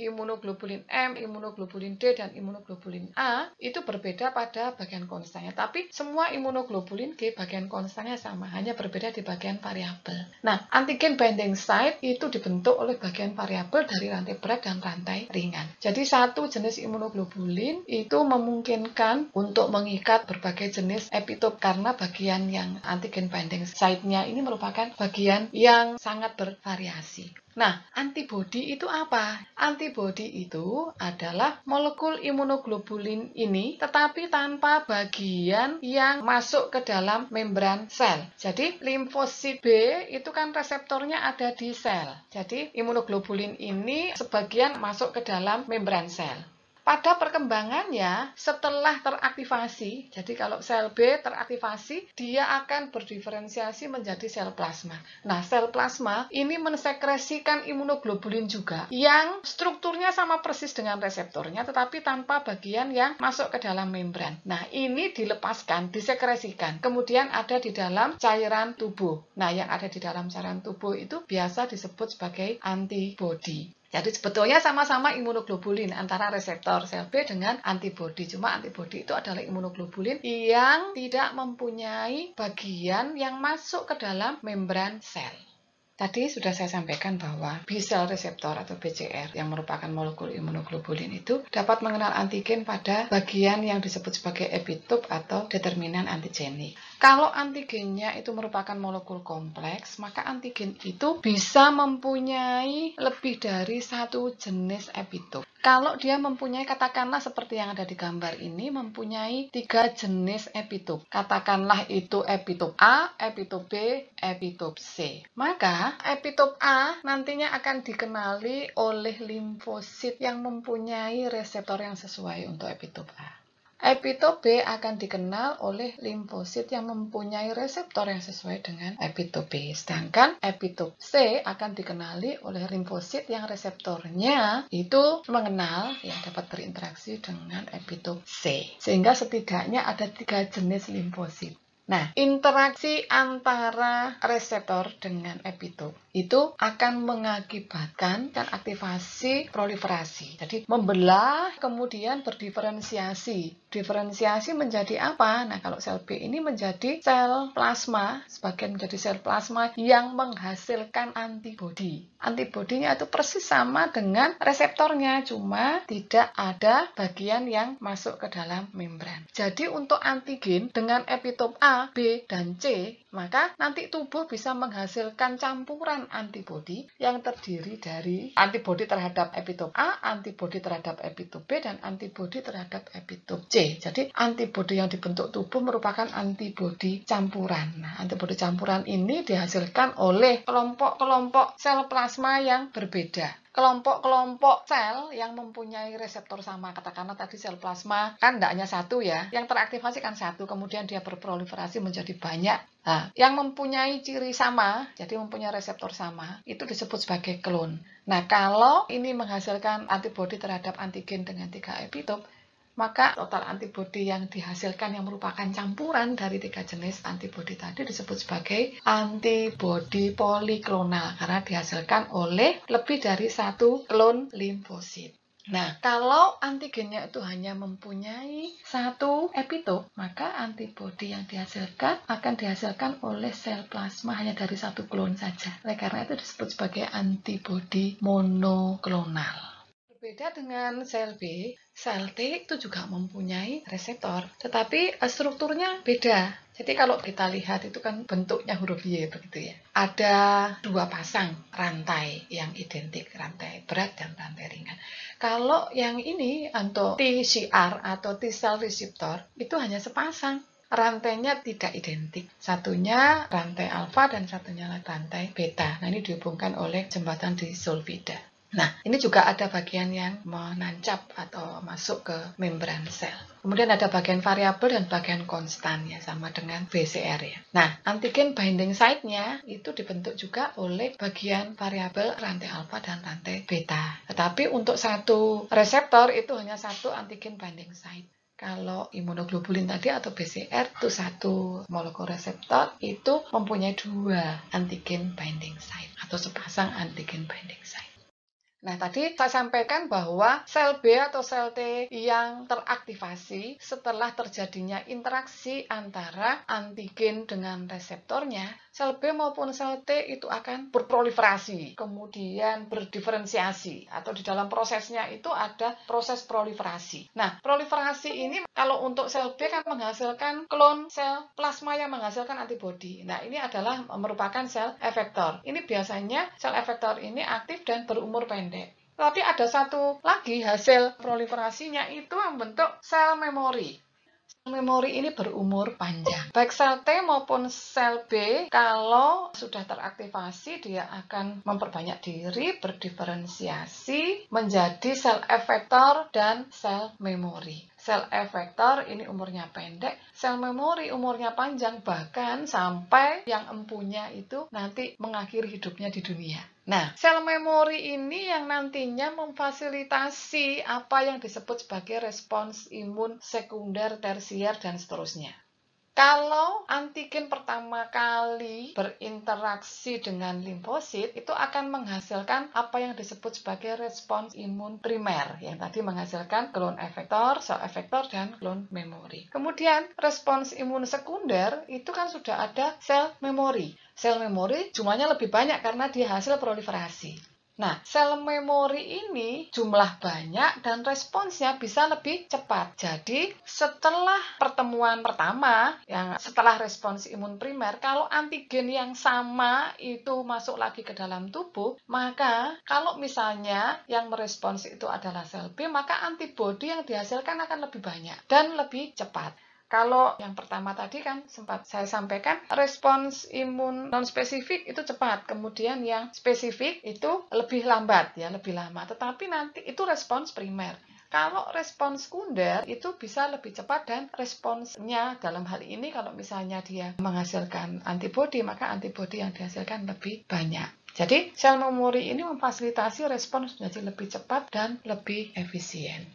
imunoglobulin M, imunoglobulin D dan imunoglobulin A itu berbeda pada bagian konstannya. Tapi semua imunoglobulin G bagian konstannya sama, hanya berbeda di bagian variabel. Nah, antigen binding site itu dibentuk oleh bagian variabel dari rantai berat dan rantai ringan. Jadi satu jenis imunoglobulin itu memungkinkan untuk mengikat berbagai jenis epitop karena bagian yang antigen binding site-nya ini merupakan bagian yang sangat bervariasi. Nah, antibodi itu apa? Antibodi itu adalah molekul imunoglobulin ini tetapi tanpa bagian yang masuk ke dalam membran sel. Jadi, limfosit B itu kan reseptornya ada di sel. Jadi, imunoglobulin ini sebagian masuk ke dalam membran sel. pada perkembangannya setelah teraktivasi, jadi kalau sel B teraktivasi, dia akan berdiferensiasi menjadi sel plasma. Nah, sel plasma ini mensekresikan imunoglobulin juga, yang strukturnya sama persis dengan reseptornya, tetapi tanpa bagian yang masuk ke dalam membran. Nah, ini dilepaskan, disekresikan, kemudian ada di dalam cairan tubuh. Nah, yang ada di dalam cairan tubuh itu biasa disebut sebagai antibodi. Jadi sebetulnya sama-sama imunoglobulin antara reseptor sel B dengan antibodi. Cuma antibodi itu adalah imunoglobulin yang tidak mempunyai bagian yang masuk ke dalam membran sel. Tadi sudah saya sampaikan bahwa B-cell reseptor atau BCR yang merupakan molekul imunoglobulin itu dapat mengenal antigen pada bagian yang disebut sebagai epitop atau determinan antigenik. Kalau antigennya itu merupakan molekul kompleks, maka antigen itu bisa mempunyai lebih dari satu jenis epitop. Kalau dia mempunyai, katakanlah seperti yang ada di gambar ini, mempunyai 3 jenis epitop. Katakanlah itu epitop A, epitop B, epitop C. Maka epitop A nantinya akan dikenali oleh limfosit yang mempunyai reseptor yang sesuai untuk epitop A. Epitop B akan dikenal oleh limfosit yang mempunyai reseptor yang sesuai dengan epitop B. Sedangkan epitop C akan dikenali oleh limfosit yang reseptornya itu mengenal, yang dapat berinteraksi dengan epitop C. Sehingga setidaknya ada 3 jenis limfosit. Nah, interaksi antara reseptor dengan epitop itu akan mengakibatkan aktivasi proliferasi. Jadi membelah kemudian berdiferensiasi. Diferensiasi menjadi apa? Nah, kalau sel B ini menjadi sel plasma, sebagian menjadi sel plasma yang menghasilkan antibodi. Antibodinya itu persis sama dengan reseptornya, cuma tidak ada bagian yang masuk ke dalam membran. Jadi untuk antigen dengan epitop A, B, dan C, maka nanti tubuh bisa menghasilkan campuran antibodi yang terdiri dari antibodi terhadap epitop A, antibodi terhadap epitop B, dan antibodi terhadap epitop C. Jadi antibodi yang dibentuk tubuh merupakan antibodi campuran. Nah, antibodi campuran ini dihasilkan oleh kelompok-kelompok sel plasma yang berbeda. Kelompok-kelompok sel yang mempunyai reseptor sama, katakanlah tadi sel plasma kan tidak hanya satu ya, yang teraktivasi kan satu, kemudian dia berproliferasi menjadi banyak. Nah, yang mempunyai ciri sama, jadi mempunyai reseptor sama, itu disebut sebagai klon. Nah, kalau ini menghasilkan antibodi terhadap antigen dengan 3 epitop, maka total antibodi yang dihasilkan yang merupakan campuran dari 3 jenis antibodi tadi disebut sebagai antibodi poliklonal karena dihasilkan oleh lebih dari 1 klon limfosit. Nah, kalau antigennya itu hanya mempunyai 1 epitop, maka antibodi yang dihasilkan akan dihasilkan oleh sel plasma hanya dari 1 klon saja. Oleh karena itu disebut sebagai antibodi monoklonal. Berbeda dengan sel B, sel T itu juga mempunyai reseptor, tetapi strukturnya beda. Jadi kalau kita lihat itu kan bentuknya huruf Y begitu ya. Ada 2 pasang rantai yang identik, rantai berat dan rantai ringan. Kalau yang ini untuk TCR atau T-cell receptor itu hanya sepasang. Rantainya tidak identik. Satunya rantai alfa dan satunya rantai beta. Nah, ini dihubungkan oleh jembatan disulfida. Nah, ini juga ada bagian yang menancap atau masuk ke membran sel. Kemudian ada bagian variabel dan bagian konstan ya, sama dengan BCR ya. Nah, antigen binding site-nya itu dibentuk juga oleh bagian variabel rantai alfa dan rantai beta. Tetapi untuk satu reseptor itu hanya 1 antigen binding site. Kalau imunoglobulin tadi atau BCR itu 1 molekul reseptor itu mempunyai 2 antigen binding site atau sepasang antigen binding site. Nah, tadi saya sampaikan bahwa sel B atau sel T yang teraktivasi setelah terjadinya interaksi antara antigen dengan reseptornya, sel B maupun sel T itu akan berproliferasi, kemudian berdiferensiasi, atau di dalam prosesnya itu ada proses proliferasi. Nah, proliferasi ini kalau untuk sel B kan menghasilkan klon sel plasma yang menghasilkan antibodi. Nah, ini adalah merupakan sel efektor. Ini biasanya sel efektor ini aktif dan berumur pendek. Tapi ada satu lagi hasil proliferasinya itu membentuk sel memori. Memori ini berumur panjang. Baik sel T maupun sel B, kalau sudah teraktivasi, dia akan memperbanyak diri, berdiferensiasi menjadi sel efektor dan sel memori. Sel efektor ini umurnya pendek, sel memori umurnya panjang, bahkan sampai yang empunya itu nanti mengakhiri hidupnya di dunia. Nah, sel memori ini yang nantinya memfasilitasi apa yang disebut sebagai respons imun sekunder, tersier, dan seterusnya. Kalau antigen pertama kali berinteraksi dengan limfosit, itu akan menghasilkan apa yang disebut sebagai respons imun primer, yang tadi menghasilkan klon efektor, sel efektor, dan klon memori. Kemudian respons imun sekunder itu kan sudah ada sel memori. Sel memori jumlahnya lebih banyak karena dia hasil proliferasi. Nah, sel memori ini jumlah banyak dan responsnya bisa lebih cepat. Jadi, setelah pertemuan pertama, yang setelah respons imun primer, kalau antigen yang sama itu masuk lagi ke dalam tubuh, maka kalau misalnya yang merespons itu adalah sel B, maka antibodi yang dihasilkan akan lebih banyak dan lebih cepat. Kalau yang pertama tadi kan sempat saya sampaikan, respons imun non-spesifik itu cepat, kemudian yang spesifik itu lebih lambat, ya lebih lama. Tetapi nanti itu respons primer. Kalau respons sekunder itu bisa lebih cepat dan responsnya dalam hal ini kalau misalnya dia menghasilkan antibodi, maka antibodi yang dihasilkan lebih banyak. Jadi sel memori ini memfasilitasi respons menjadi lebih cepat dan lebih efisien.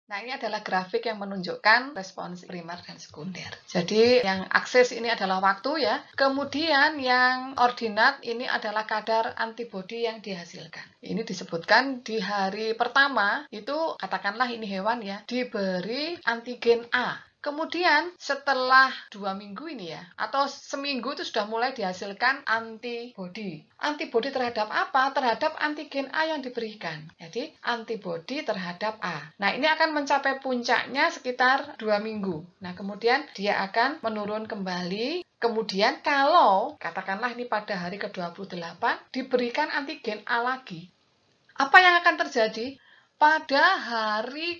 Nah, ini adalah grafik yang menunjukkan respons primer dan sekunder. Jadi, yang aksis ini adalah waktu ya. Kemudian yang ordinat ini adalah kadar antibodi yang dihasilkan. Ini disebutkan di hari pertama, itu katakanlah ini hewan ya, diberi antigen A. Kemudian setelah 2 minggu ini ya, atau seminggu itu sudah mulai dihasilkan antibodi. Antibodi terhadap apa? Terhadap antigen A yang diberikan. Jadi antibodi terhadap A. Nah, ini akan mencapai puncaknya sekitar 2 minggu. Nah, kemudian dia akan menurun kembali. Kemudian kalau, katakanlah ini pada hari ke-28, diberikan antigen A lagi. Apa yang akan terjadi? Pada hari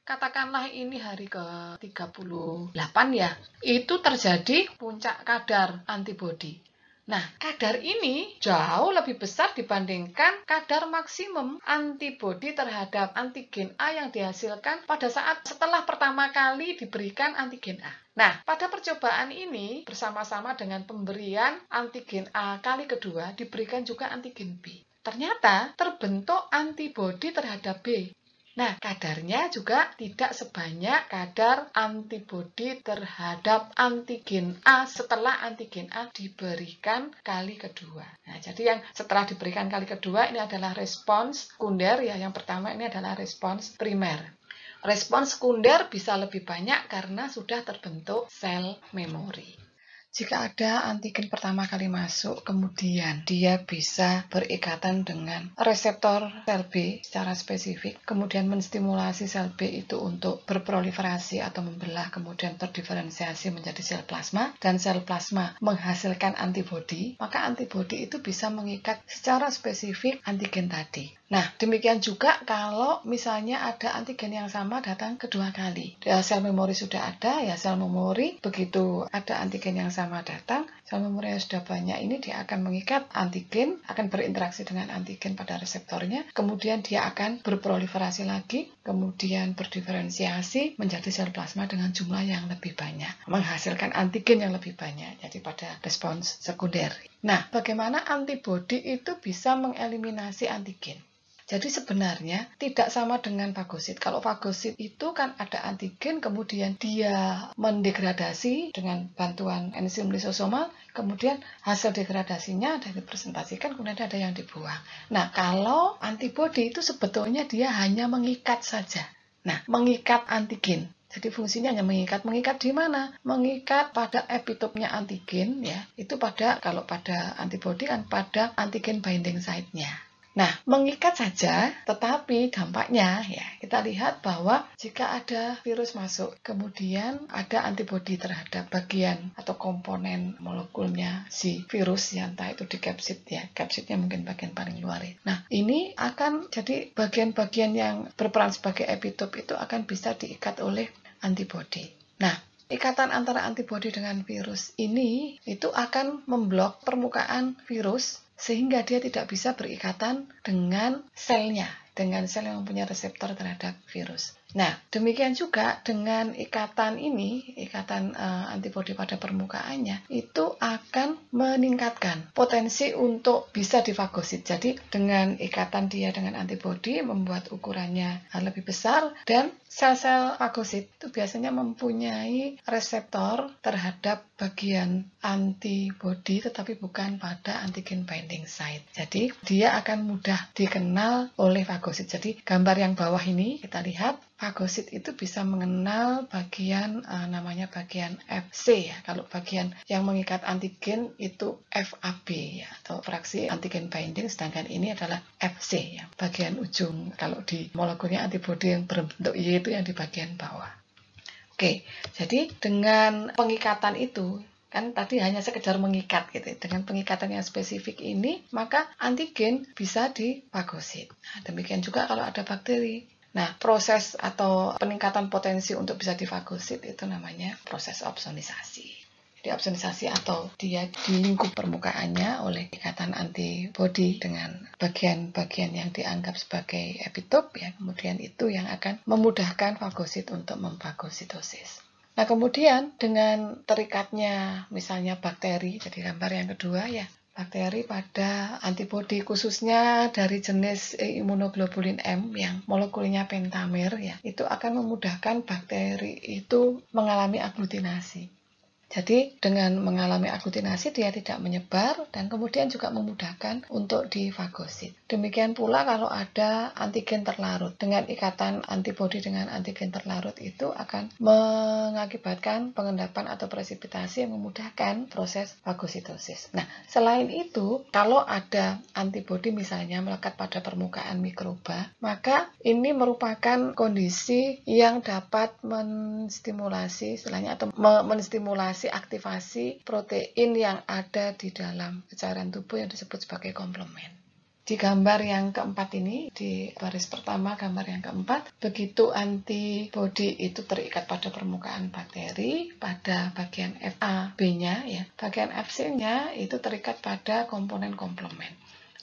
katakanlah ini hari ke-38 ya, itu terjadi puncak kadar antibodi. Nah, kadar ini jauh lebih besar dibandingkan kadar maksimum antibodi terhadap antigen A yang dihasilkan pada saat setelah pertama kali diberikan antigen A. Nah, pada percobaan ini bersama-sama dengan pemberian antigen A kali kedua diberikan juga antigen B. Ternyata terbentuk antibodi terhadap B. Nah, kadarnya juga tidak sebanyak kadar antibodi terhadap antigen A setelah antigen A diberikan kali kedua. Nah, jadi yang setelah diberikan kali kedua ini adalah respons sekunder ya. Yang pertama ini adalah respons primer. Respons sekunder bisa lebih banyak karena sudah terbentuk sel memori. Jika ada antigen pertama kali masuk, kemudian dia bisa berikatan dengan reseptor sel B secara spesifik, kemudian menstimulasi sel B itu untuk berproliferasi atau membelah, kemudian terdiferensiasi menjadi sel plasma, dan sel plasma menghasilkan antibodi, maka antibodi itu bisa mengikat secara spesifik antigen tadi. Nah, demikian juga kalau misalnya ada antigen yang sama datang kedua kali. Sel memori sudah ada, ya sel memori begitu ada antigen yang sama datang, sel memori yang sudah banyak ini dia akan mengikat antigen, akan berinteraksi dengan antigen pada reseptornya, kemudian dia akan berproliferasi lagi, kemudian berdiferensiasi menjadi sel plasma dengan jumlah yang lebih banyak, menghasilkan antigen yang lebih banyak, jadi pada respons sekunder. Nah, bagaimana antibodi itu bisa mengeliminasi antigen? Jadi sebenarnya tidak sama dengan fagosit. Kalau fagosit itu kan ada antigen, kemudian dia mendegradasi dengan bantuan enzim lisosomal, kemudian hasil degradasinya ada dipresentasikan, kemudian ada yang dibuang. Nah, kalau antibodi itu sebetulnya dia hanya mengikat saja. Nah, mengikat antigen. Jadi fungsinya hanya mengikat. Mengikat di mana? Mengikat pada epitopnya antigen ya. Itu kalau pada antibodi kan pada antigen binding site-nya. Nah, mengikat saja, tetapi dampaknya ya, kita lihat bahwa jika ada virus masuk, kemudian ada antibodi terhadap bagian atau komponen molekulnya si virus, ya, entah itu di kapsid ya, kapsidnya mungkin bagian paling luar ya. Nah, ini akan jadi bagian-bagian yang berperan sebagai epitop itu akan bisa diikat oleh antibodi. Nah, ikatan antara antibodi dengan virus ini itu akan memblok permukaan virus sehingga dia tidak bisa berikatan dengan selnya, dengan sel yang mempunyai reseptor terhadap virus. Nah, demikian juga dengan ikatan ini, ikatan antibodi pada permukaannya, itu akan meningkatkan potensi untuk bisa difagosit. Jadi, dengan ikatan dia dengan antibodi membuat ukurannya lebih besar dan sel-sel fagosit itu biasanya mempunyai reseptor terhadap bagian antibodi tetapi bukan pada antigen binding site. Jadi, dia akan mudah dikenal oleh fagosit. Jadi, gambar yang bawah ini kita lihat fagosit itu bisa mengenal bagian namanya bagian FC ya. Kalau bagian yang mengikat antigen itu FAB ya, atau fraksi antigen binding, sedangkan ini adalah FC ya, bagian ujung. Kalau di molekulnya antibodi yang berbentuk Y itu yang di bagian bawah. Oke, jadi dengan pengikatan itu kan tadi hanya sekedar mengikat gitu. Dengan pengikatan yang spesifik ini, maka antigen bisa difagosit. Nah, demikian juga kalau ada bakteri. Nah, proses atau peningkatan potensi untuk bisa difagosit itu namanya proses opsonisasi. Jadi opsonisasi atau dia di lingkup permukaannya oleh ikatan antibodi dengan bagian-bagian yang dianggap sebagai epitop ya, kemudian itu yang akan memudahkan fagosit untuk memfagositosis. Nah, kemudian dengan terikatnya misalnya bakteri, jadi gambar yang kedua ya, bakteri pada antibodi khususnya dari jenis imunoglobulin M yang molekulnya pentamer ya, itu akan memudahkan bakteri itu mengalami aglutinasi. Jadi dengan mengalami aglutinasi dia tidak menyebar dan kemudian juga memudahkan untuk difagosit. Demikian pula kalau ada antigen terlarut. Dengan ikatan antibodi dengan antigen terlarut itu akan mengakibatkan pengendapan atau presipitasi yang memudahkan proses fagositosis. Nah, selain itu, kalau ada antibodi misalnya melekat pada permukaan mikroba, maka ini merupakan kondisi yang dapat menstimulasi istilahnya atau menstimulasi aktivasi protein yang ada di dalam cairan tubuh yang disebut sebagai komplement. Di gambar yang keempat ini, di baris pertama gambar yang keempat, begitu antibodi itu terikat pada permukaan bakteri, pada bagian FAB-nya, ya, bagian FC-nya itu terikat pada komponen komplement.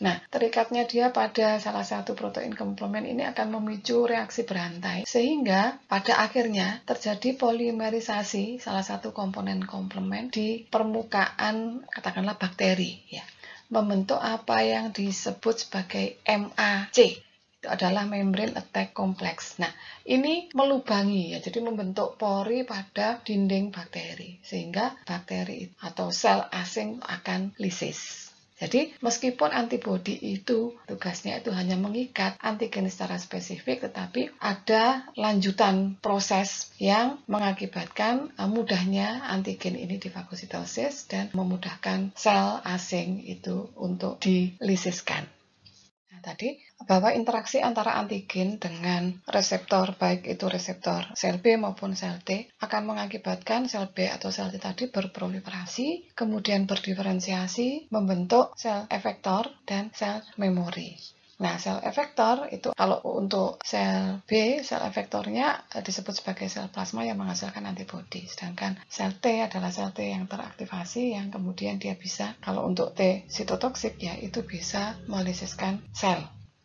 Nah, terikatnya dia pada salah satu protein komplement ini akan memicu reaksi berantai, sehingga pada akhirnya terjadi polimerisasi salah satu komponen komplement di permukaan, katakanlah bakteri, ya, membentuk apa yang disebut sebagai MAC. Itu adalah membrane attack complex. Nah, ini melubangi ya, jadi membentuk pori pada dinding bakteri, sehingga bakteri atau sel asing akan lisis. Jadi, meskipun antibodi itu tugasnya itu hanya mengikat antigen secara spesifik, tetapi ada lanjutan proses yang mengakibatkan mudahnya antigen ini difagositosis dan memudahkan sel asing itu untuk dilisiskan. Tadi bahwa interaksi antara antigen dengan reseptor, baik itu reseptor sel B maupun sel T, akan mengakibatkan sel B atau sel T tadi berproliferasi, kemudian berdiferensiasi, membentuk sel efektor dan sel memori. Nah, sel efektor itu kalau untuk sel B, sel efektornya disebut sebagai sel plasma yang menghasilkan antibodi. Sedangkan sel T adalah sel T yang teraktivasi yang kemudian dia bisa, kalau untuk T sitotoksik ya, itu bisa melisiskan sel.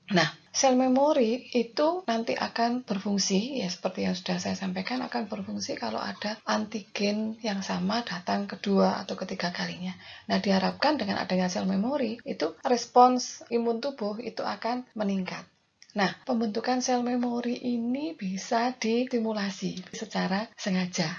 Nah, sel memori itu nanti akan berfungsi, ya seperti yang sudah saya sampaikan, akan berfungsi kalau ada antigen yang sama datang kedua atau ketiga kalinya. Nah, diharapkan dengan adanya sel memori, itu respons imun tubuh itu akan meningkat. Nah, pembentukan sel memori ini bisa distimulasi secara sengaja.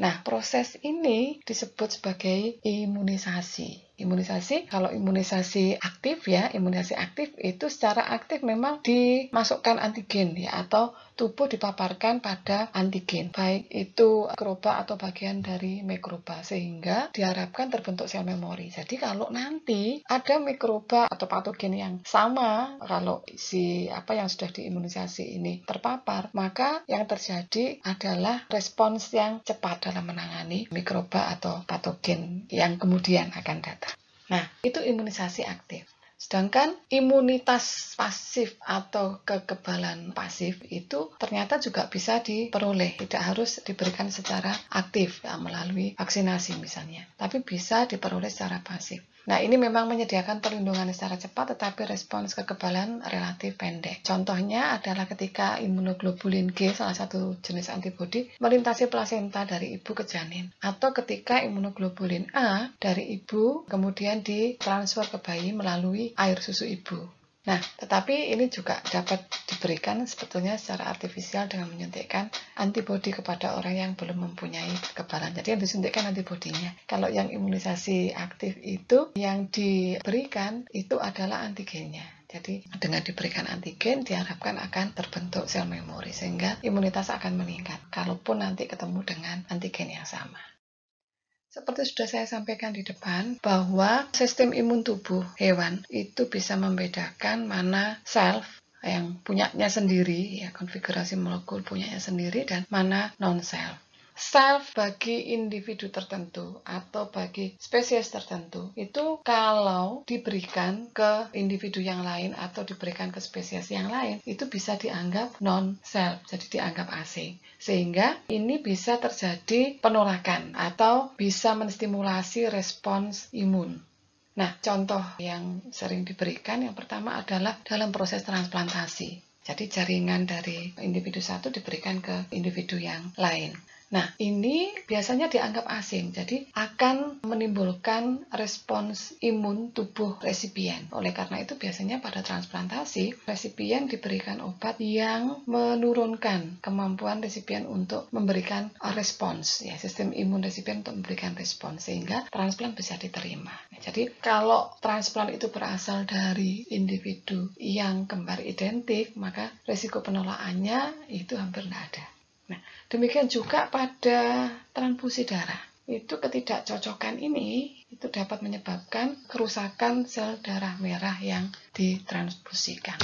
Nah, proses ini disebut sebagai imunisasi. Imunisasi, kalau imunisasi aktif ya, imunisasi aktif itu secara aktif memang dimasukkan antigen ya, atau tubuh dipaparkan pada antigen, baik itu mikroba atau bagian dari mikroba, sehingga diharapkan terbentuk sel memori. Jadi kalau nanti ada mikroba atau patogen yang sama, kalau si yang sudah diimunisasi ini terpapar, maka yang terjadi adalah respons yang cepat dalam menangani mikroba atau patogen yang kemudian akan datang. Nah, itu imunisasi aktif. Sedangkan imunitas pasif atau kekebalan pasif itu ternyata juga bisa diperoleh, tidak harus diberikan secara aktif ya, melalui vaksinasi misalnya, tapi bisa diperoleh secara pasif. Nah, ini memang menyediakan perlindungan secara cepat, tetapi respons kekebalan relatif pendek. Contohnya adalah ketika imunoglobulin G, salah satu jenis antibodi, melintasi plasenta dari ibu ke janin. Atau ketika imunoglobulin A dari ibu kemudian ditransfer ke bayi melalui air susu ibu. Nah, tetapi ini juga dapat diberikan sebetulnya secara artifisial dengan menyuntikkan antibodi kepada orang yang belum mempunyai kekebalan. Jadi yang disuntikkan antibodinya. Kalau yang imunisasi aktif itu yang diberikan itu adalah antigennya. Jadi dengan diberikan antigen diharapkan akan terbentuk sel memori sehingga imunitas akan meningkat. Kalaupun nanti ketemu dengan antigen yang sama. Seperti sudah saya sampaikan di depan, bahwa sistem imun tubuh hewan itu bisa membedakan mana self yang punyanya sendiri, ya konfigurasi molekul punyanya sendiri, dan mana non-self. Self bagi individu tertentu atau bagi spesies tertentu itu kalau diberikan ke individu yang lain atau diberikan ke spesies yang lain itu bisa dianggap non-self, jadi dianggap asing. Sehingga ini bisa terjadi penolakan atau bisa menstimulasi respons imun. Nah, contoh yang sering diberikan yang pertama adalah dalam proses transplantasi. Jadi jaringan dari individu satu diberikan ke individu yang lain. Nah, ini biasanya dianggap asing, jadi akan menimbulkan respons imun tubuh resipien. Oleh karena itu, biasanya pada transplantasi, resipien diberikan obat yang menurunkan kemampuan resipien untuk memberikan respons, ya, sistem imun resipien untuk memberikan respons, sehingga transplant bisa diterima. Jadi, kalau transplant itu berasal dari individu yang kembar identik, maka risiko penolakannya itu hampir tidak ada. Nah, demikian juga pada transfusi darah. Itu ketidakcocokan ini itu dapat menyebabkan kerusakan sel darah merah yang ditransfusikan.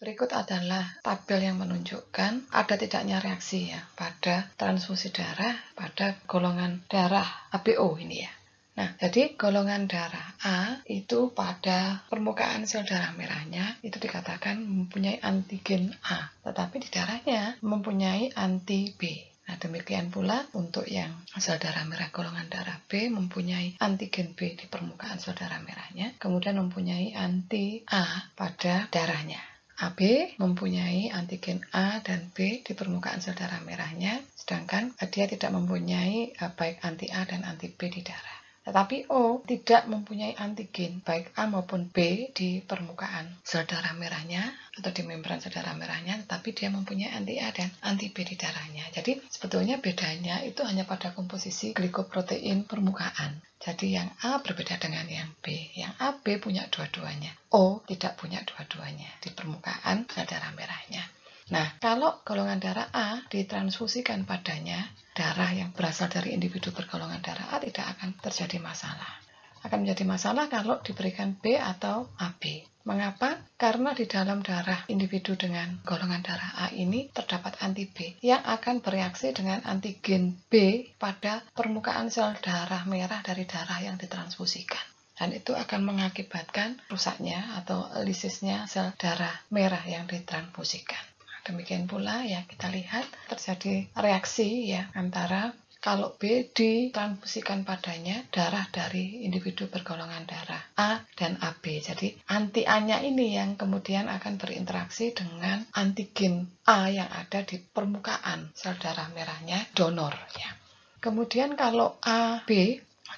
Berikut adalah tabel yang menunjukkan ada tidaknya reaksi ya pada transfusi darah pada golongan darah ABO ini ya. Nah, jadi golongan darah A itu pada permukaan sel darah merahnya itu dikatakan mempunyai antigen A, tetapi di darahnya mempunyai anti B. Nah, demikian pula untuk yang sel darah merah golongan darah B mempunyai antigen B di permukaan sel darah merahnya, kemudian mempunyai anti A pada darahnya. AB mempunyai antigen A dan B di permukaan sel darah merahnya, sedangkan dia tidak mempunyai baik anti A dan anti B di darah. Tetapi O tidak mempunyai antigen baik A maupun B di permukaan sel darah merahnya atau di membran sel darah merahnya, tetapi dia mempunyai anti A dan anti B di darahnya. Jadi sebetulnya bedanya itu hanya pada komposisi glikoprotein permukaan. Jadi yang A berbeda dengan yang B. Yang AB punya dua-duanya. O tidak punya dua-duanya di permukaan sel darah merahnya. Nah, kalau golongan darah A ditransfusikan padanya, darah yang berasal dari individu bergolongan darah A tidak akan terjadi masalah. Akan menjadi masalah kalau diberikan B atau AB. Mengapa? Karena di dalam darah individu dengan golongan darah A ini terdapat anti B yang akan bereaksi dengan antigen B pada permukaan sel darah merah dari darah yang ditransfusikan. Dan itu akan mengakibatkan rusaknya atau lisisnya sel darah merah yang ditransfusikan. Demikian pula ya kita lihat terjadi reaksi ya antara kalau B ditransfusikan padanya darah dari individu bergolongan darah A dan AB. Jadi anti A-nya ini yang kemudian akan berinteraksi dengan antigen A yang ada di permukaan sel darah merahnya donor ya. Kemudian kalau AB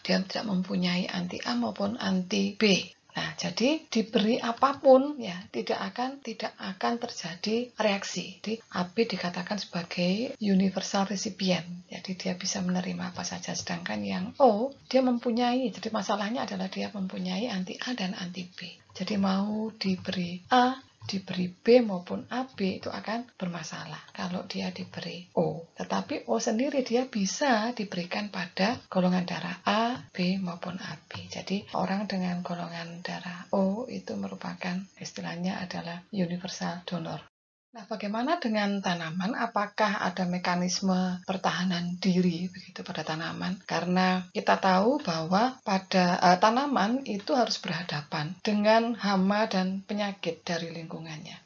dia tidak mempunyai anti A maupun anti B. Nah, jadi diberi apapun ya tidak akan terjadi reaksi. Jadi AB dikatakan sebagai universal recipient. Jadi dia bisa menerima apa saja, sedangkan yang O dia mempunyai. Jadi masalahnya adalah dia mempunyai anti A dan anti B. Jadi mau diberi A, diberi B maupun AB itu akan bermasalah kalau dia diberi O. Tetapi O sendiri dia bisa diberikan pada golongan darah A, B maupun AB. Jadi orang dengan golongan darah O itu merupakan istilahnya adalah universal donor. Nah, bagaimana dengan tanaman? Apakah ada mekanisme pertahanan diri begitu pada tanaman? Karena kita tahu bahwa pada tanaman itu harus berhadapan dengan hama dan penyakit dari lingkungannya.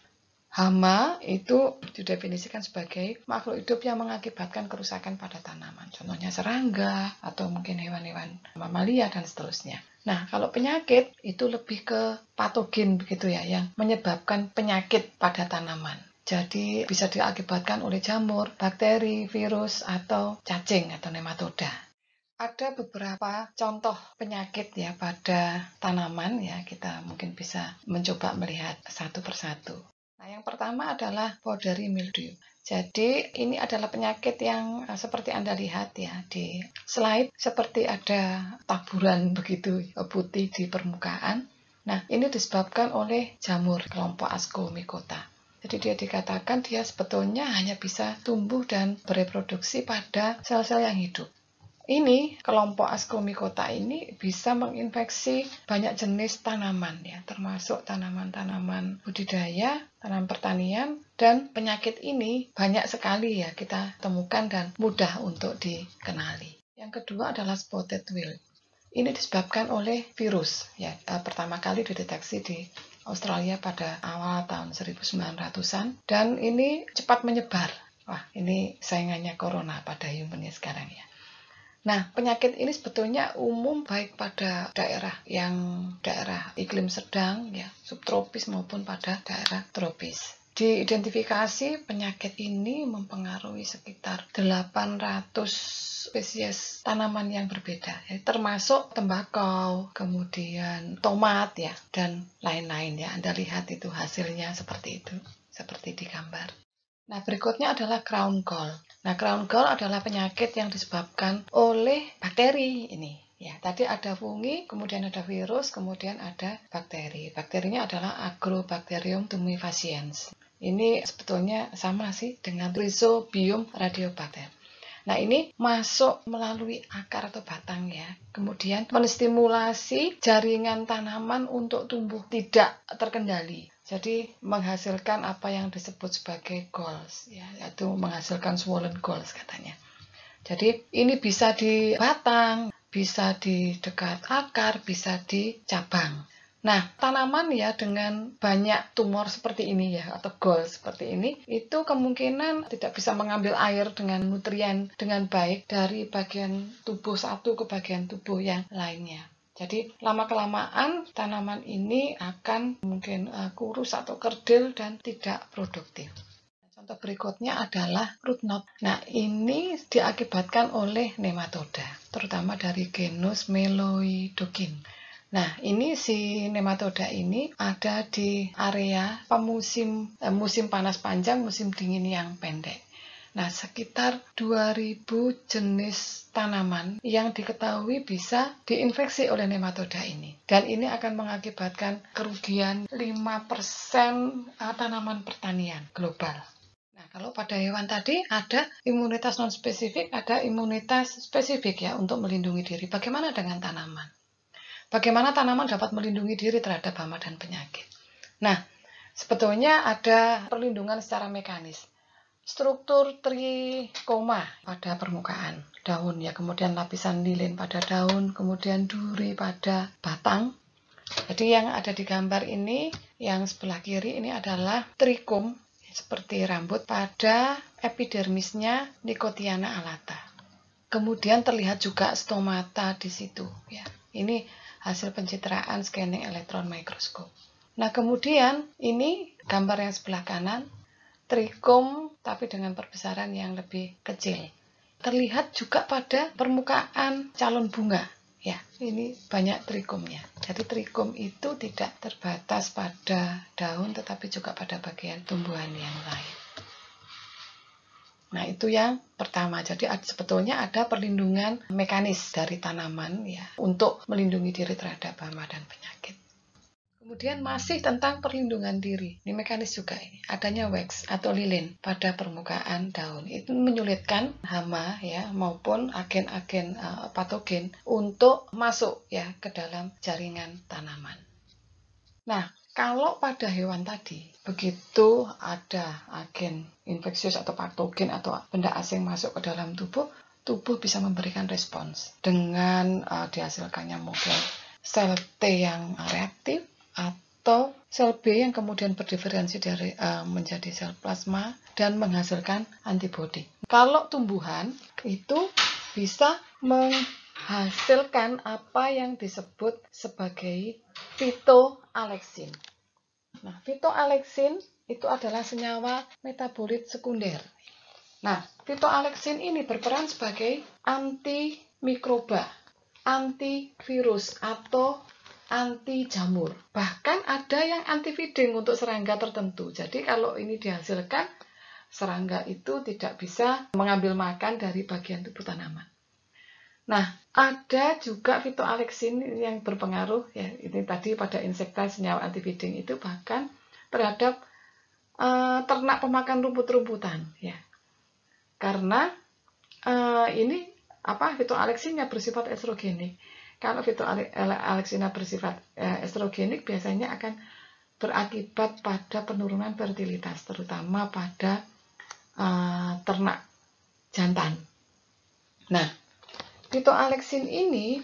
Hama itu didefinisikan sebagai makhluk hidup yang mengakibatkan kerusakan pada tanaman. Contohnya serangga atau mungkin hewan-hewan mamalia dan seterusnya. Nah, kalau penyakit itu lebih ke patogen begitu ya, yang menyebabkan penyakit pada tanaman. Jadi bisa diakibatkan oleh jamur, bakteri, virus, atau cacing atau nematoda. Ada beberapa contoh penyakit ya pada tanaman ya, kita mungkin bisa mencoba melihat satu persatu. Nah, yang pertama adalah powdery mildew. Jadi ini adalah penyakit yang seperti Anda lihat ya di slide, seperti ada taburan begitu putih di permukaan. Nah, ini disebabkan oleh jamur kelompok Ascomycota. Jadi dia dikatakan dia sebetulnya hanya bisa tumbuh dan bereproduksi pada sel-sel yang hidup. Ini kelompok Ascomycota ini bisa menginfeksi banyak jenis tanaman ya, termasuk tanaman-tanaman budidaya, tanaman pertanian, dan penyakit ini banyak sekali ya kita temukan dan mudah untuk dikenali. Yang kedua adalah spotted wilt. Ini disebabkan oleh virus ya, pertama kali dideteksi di Australia pada awal tahun 1900-an dan ini cepat menyebar. Wah, ini saingannya corona pada humannya sekarang ya. Nah, penyakit ini sebetulnya umum baik pada daerah iklim sedang ya, subtropis maupun pada daerah tropis. Diidentifikasi penyakit ini mempengaruhi sekitar 800 spesies tanaman yang berbeda, ya, termasuk tembakau, kemudian tomat ya, dan lain-lain ya. Anda lihat itu hasilnya seperti itu, seperti di gambar. Nah, berikutnya adalah crown gall. Nah, crown gall adalah penyakit yang disebabkan oleh bakteri ini. Ya, tadi ada fungi, kemudian ada virus, kemudian ada bakteri. Bakterinya adalah Agrobacterium tumefaciens. Ini sebetulnya sama sih dengan Rhizobium radiobacter. Nah, ini masuk melalui akar atau batang ya. Kemudian menstimulasi jaringan tanaman untuk tumbuh tidak terkendali. Jadi menghasilkan apa yang disebut sebagai galls ya, yaitu menghasilkan swollen galls katanya. Jadi ini bisa di batang, bisa di dekat akar, bisa di cabang. Nah, tanaman ya dengan banyak tumor seperti ini ya, atau gall seperti ini, itu kemungkinan tidak bisa mengambil air dengan nutrien dengan baik dari bagian tubuh satu ke bagian tubuh yang lainnya. Jadi lama-kelamaan tanaman ini akan mungkin kurus atau kerdil dan tidak produktif. Contoh berikutnya adalah root knot. Nah, ini diakibatkan oleh nematoda, terutama dari genus Meloidogyne. Nah, ini si nematoda ini ada di area musim panas panjang, musim dingin yang pendek. Nah, sekitar 2000 jenis tanaman yang diketahui bisa diinfeksi oleh nematoda ini. Dan ini akan mengakibatkan kerugian 5% tanaman pertanian global. Nah, kalau pada hewan tadi ada imunitas non-spesifik, ada imunitas spesifik ya untuk melindungi diri. Bagaimana dengan tanaman? Bagaimana tanaman dapat melindungi diri terhadap hama dan penyakit? Nah, sebetulnya ada perlindungan secara mekanis. Struktur trikoma pada permukaan daun ya, kemudian lapisan lilin pada daun, kemudian duri pada batang. Jadi yang ada di gambar ini, yang sebelah kiri ini adalah trikom seperti rambut pada epidermisnya Nicotiana alata. Kemudian terlihat juga stomata di situ ya. Ini hasil pencitraan scanning elektron mikroskop. Nah, kemudian ini gambar yang sebelah kanan, trikom tapi dengan perbesaran yang lebih kecil. Terlihat juga pada permukaan calon bunga. Ya, ini banyak trikomnya. Jadi trikom itu tidak terbatas pada daun tetapi juga pada bagian tumbuhan yang lain. Nah, itu yang pertama. Jadi sebetulnya ada perlindungan mekanis dari tanaman ya untuk melindungi diri terhadap hama dan penyakit. Kemudian masih tentang perlindungan diri. Ini mekanis juga ini. Adanya wax atau lilin pada permukaan daun. Itu menyulitkan hama ya maupun agen-agen patogen untuk masuk ya ke dalam jaringan tanaman. Nah, Kalau pada hewan tadi, begitu ada agen infeksius atau patogen atau benda asing masuk ke dalam tubuh, tubuh bisa memberikan respons dengan dihasilkannya mungkin sel T yang reaktif atau sel B yang kemudian berdiferensi menjadi sel plasma dan menghasilkan antibodi. Kalau tumbuhan itu bisa menghasilkan apa yang disebut sebagai phytoalexin. Nah, phytoalexin itu adalah senyawa metabolit sekunder. Nah, phytoalexin ini berperan sebagai antimikroba, antivirus, atau anti jamur. Bahkan ada yang anti feeding untuk serangga tertentu. Jadi kalau ini dihasilkan, serangga itu tidak bisa mengambil makan dari bagian tubuh tanaman. Nah, ada juga phytoalexin yang berpengaruh, ya ini tadi pada insekta senyawa anti feeding itu bahkan terhadap ternak pemakan rumput-rumputan, ya. Karena ini phytoalexinnya bersifat estrogenik. Kalau phytoalexinnya bersifat estrogenik biasanya akan berakibat pada penurunan fertilitas, terutama pada ternak jantan. Nah, phytoalexin ini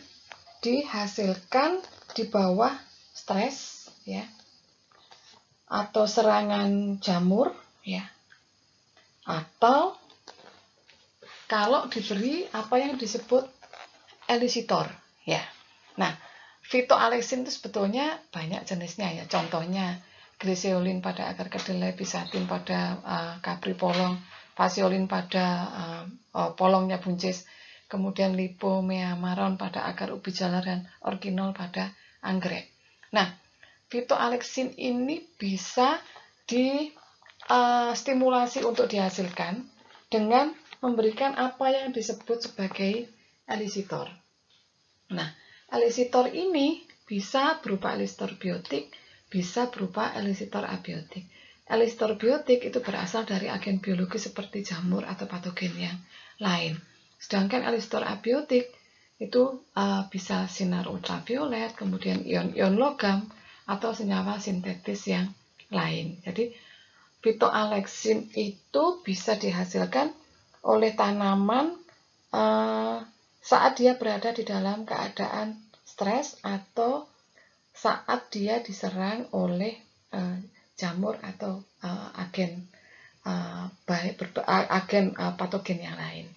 dihasilkan di bawah stres, ya, atau serangan jamur, ya, atau kalau diberi apa yang disebut elisitor, ya. Nah, phytoalexin itu sebetulnya banyak jenisnya, ya. Contohnya glyceolin pada akar kedelai, bisatin pada kapri polong, fasiolin pada polongnya buncis, kemudian lipomeamaron pada akar ubi jalar, dan orkinol pada anggrek. Nah, phytoalexin ini bisa distimulasi untuk dihasilkan dengan memberikan apa yang disebut sebagai elisitor. Nah, elisitor ini bisa berupa elisitor biotik, bisa berupa elisitor abiotik. Elisitor biotik itu berasal dari agen biologi seperti jamur atau patogen yang lain. Sedangkan elisitor abiotik itu bisa sinar ultraviolet, kemudian ion-ion logam, atau senyawa sintetis yang lain. Jadi, phytoalexin itu bisa dihasilkan oleh tanaman saat dia berada di dalam keadaan stres atau saat dia diserang oleh jamur atau agen patogen yang lain.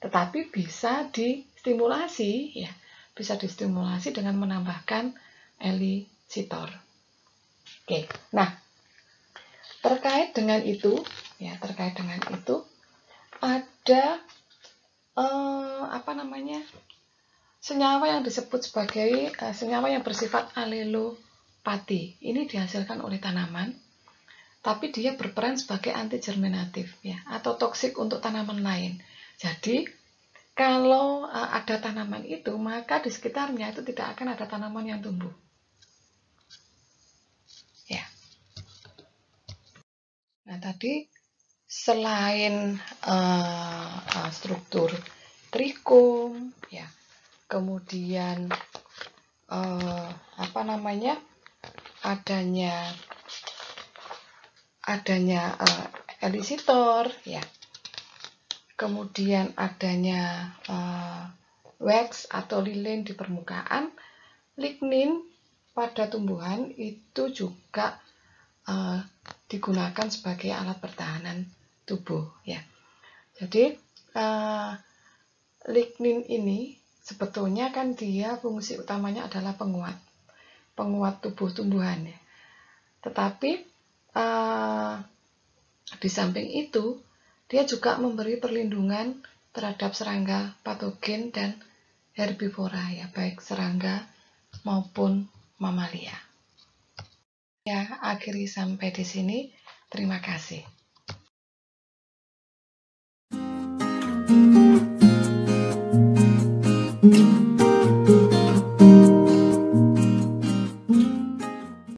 Tetapi bisa distimulasi, ya, bisa distimulasi dengan menambahkan elisitor. Oke, nah terkait dengan itu ada senyawa yang disebut sebagai senyawa yang bersifat alelopati. Ini dihasilkan oleh tanaman, tapi dia berperan sebagai antigerminatif, ya, atau toksik untuk tanaman lain. Jadi, kalau ada tanaman itu, maka di sekitarnya itu tidak akan ada tanaman yang tumbuh. Ya. Nah, tadi selain struktur trikom, ya, kemudian adanya elisitor, ya, kemudian adanya wax atau lilin di permukaan, lignin pada tumbuhan itu juga digunakan sebagai alat pertahanan tubuh, ya. Jadi lignin ini sebetulnya kan dia fungsi utamanya adalah penguat tubuh tumbuhan, ya. Tetapi di samping itu dia juga memberi perlindungan terhadap serangga patogen dan herbivora, ya, baik serangga maupun mamalia. Ya, akhiri sampai di sini. Terima kasih.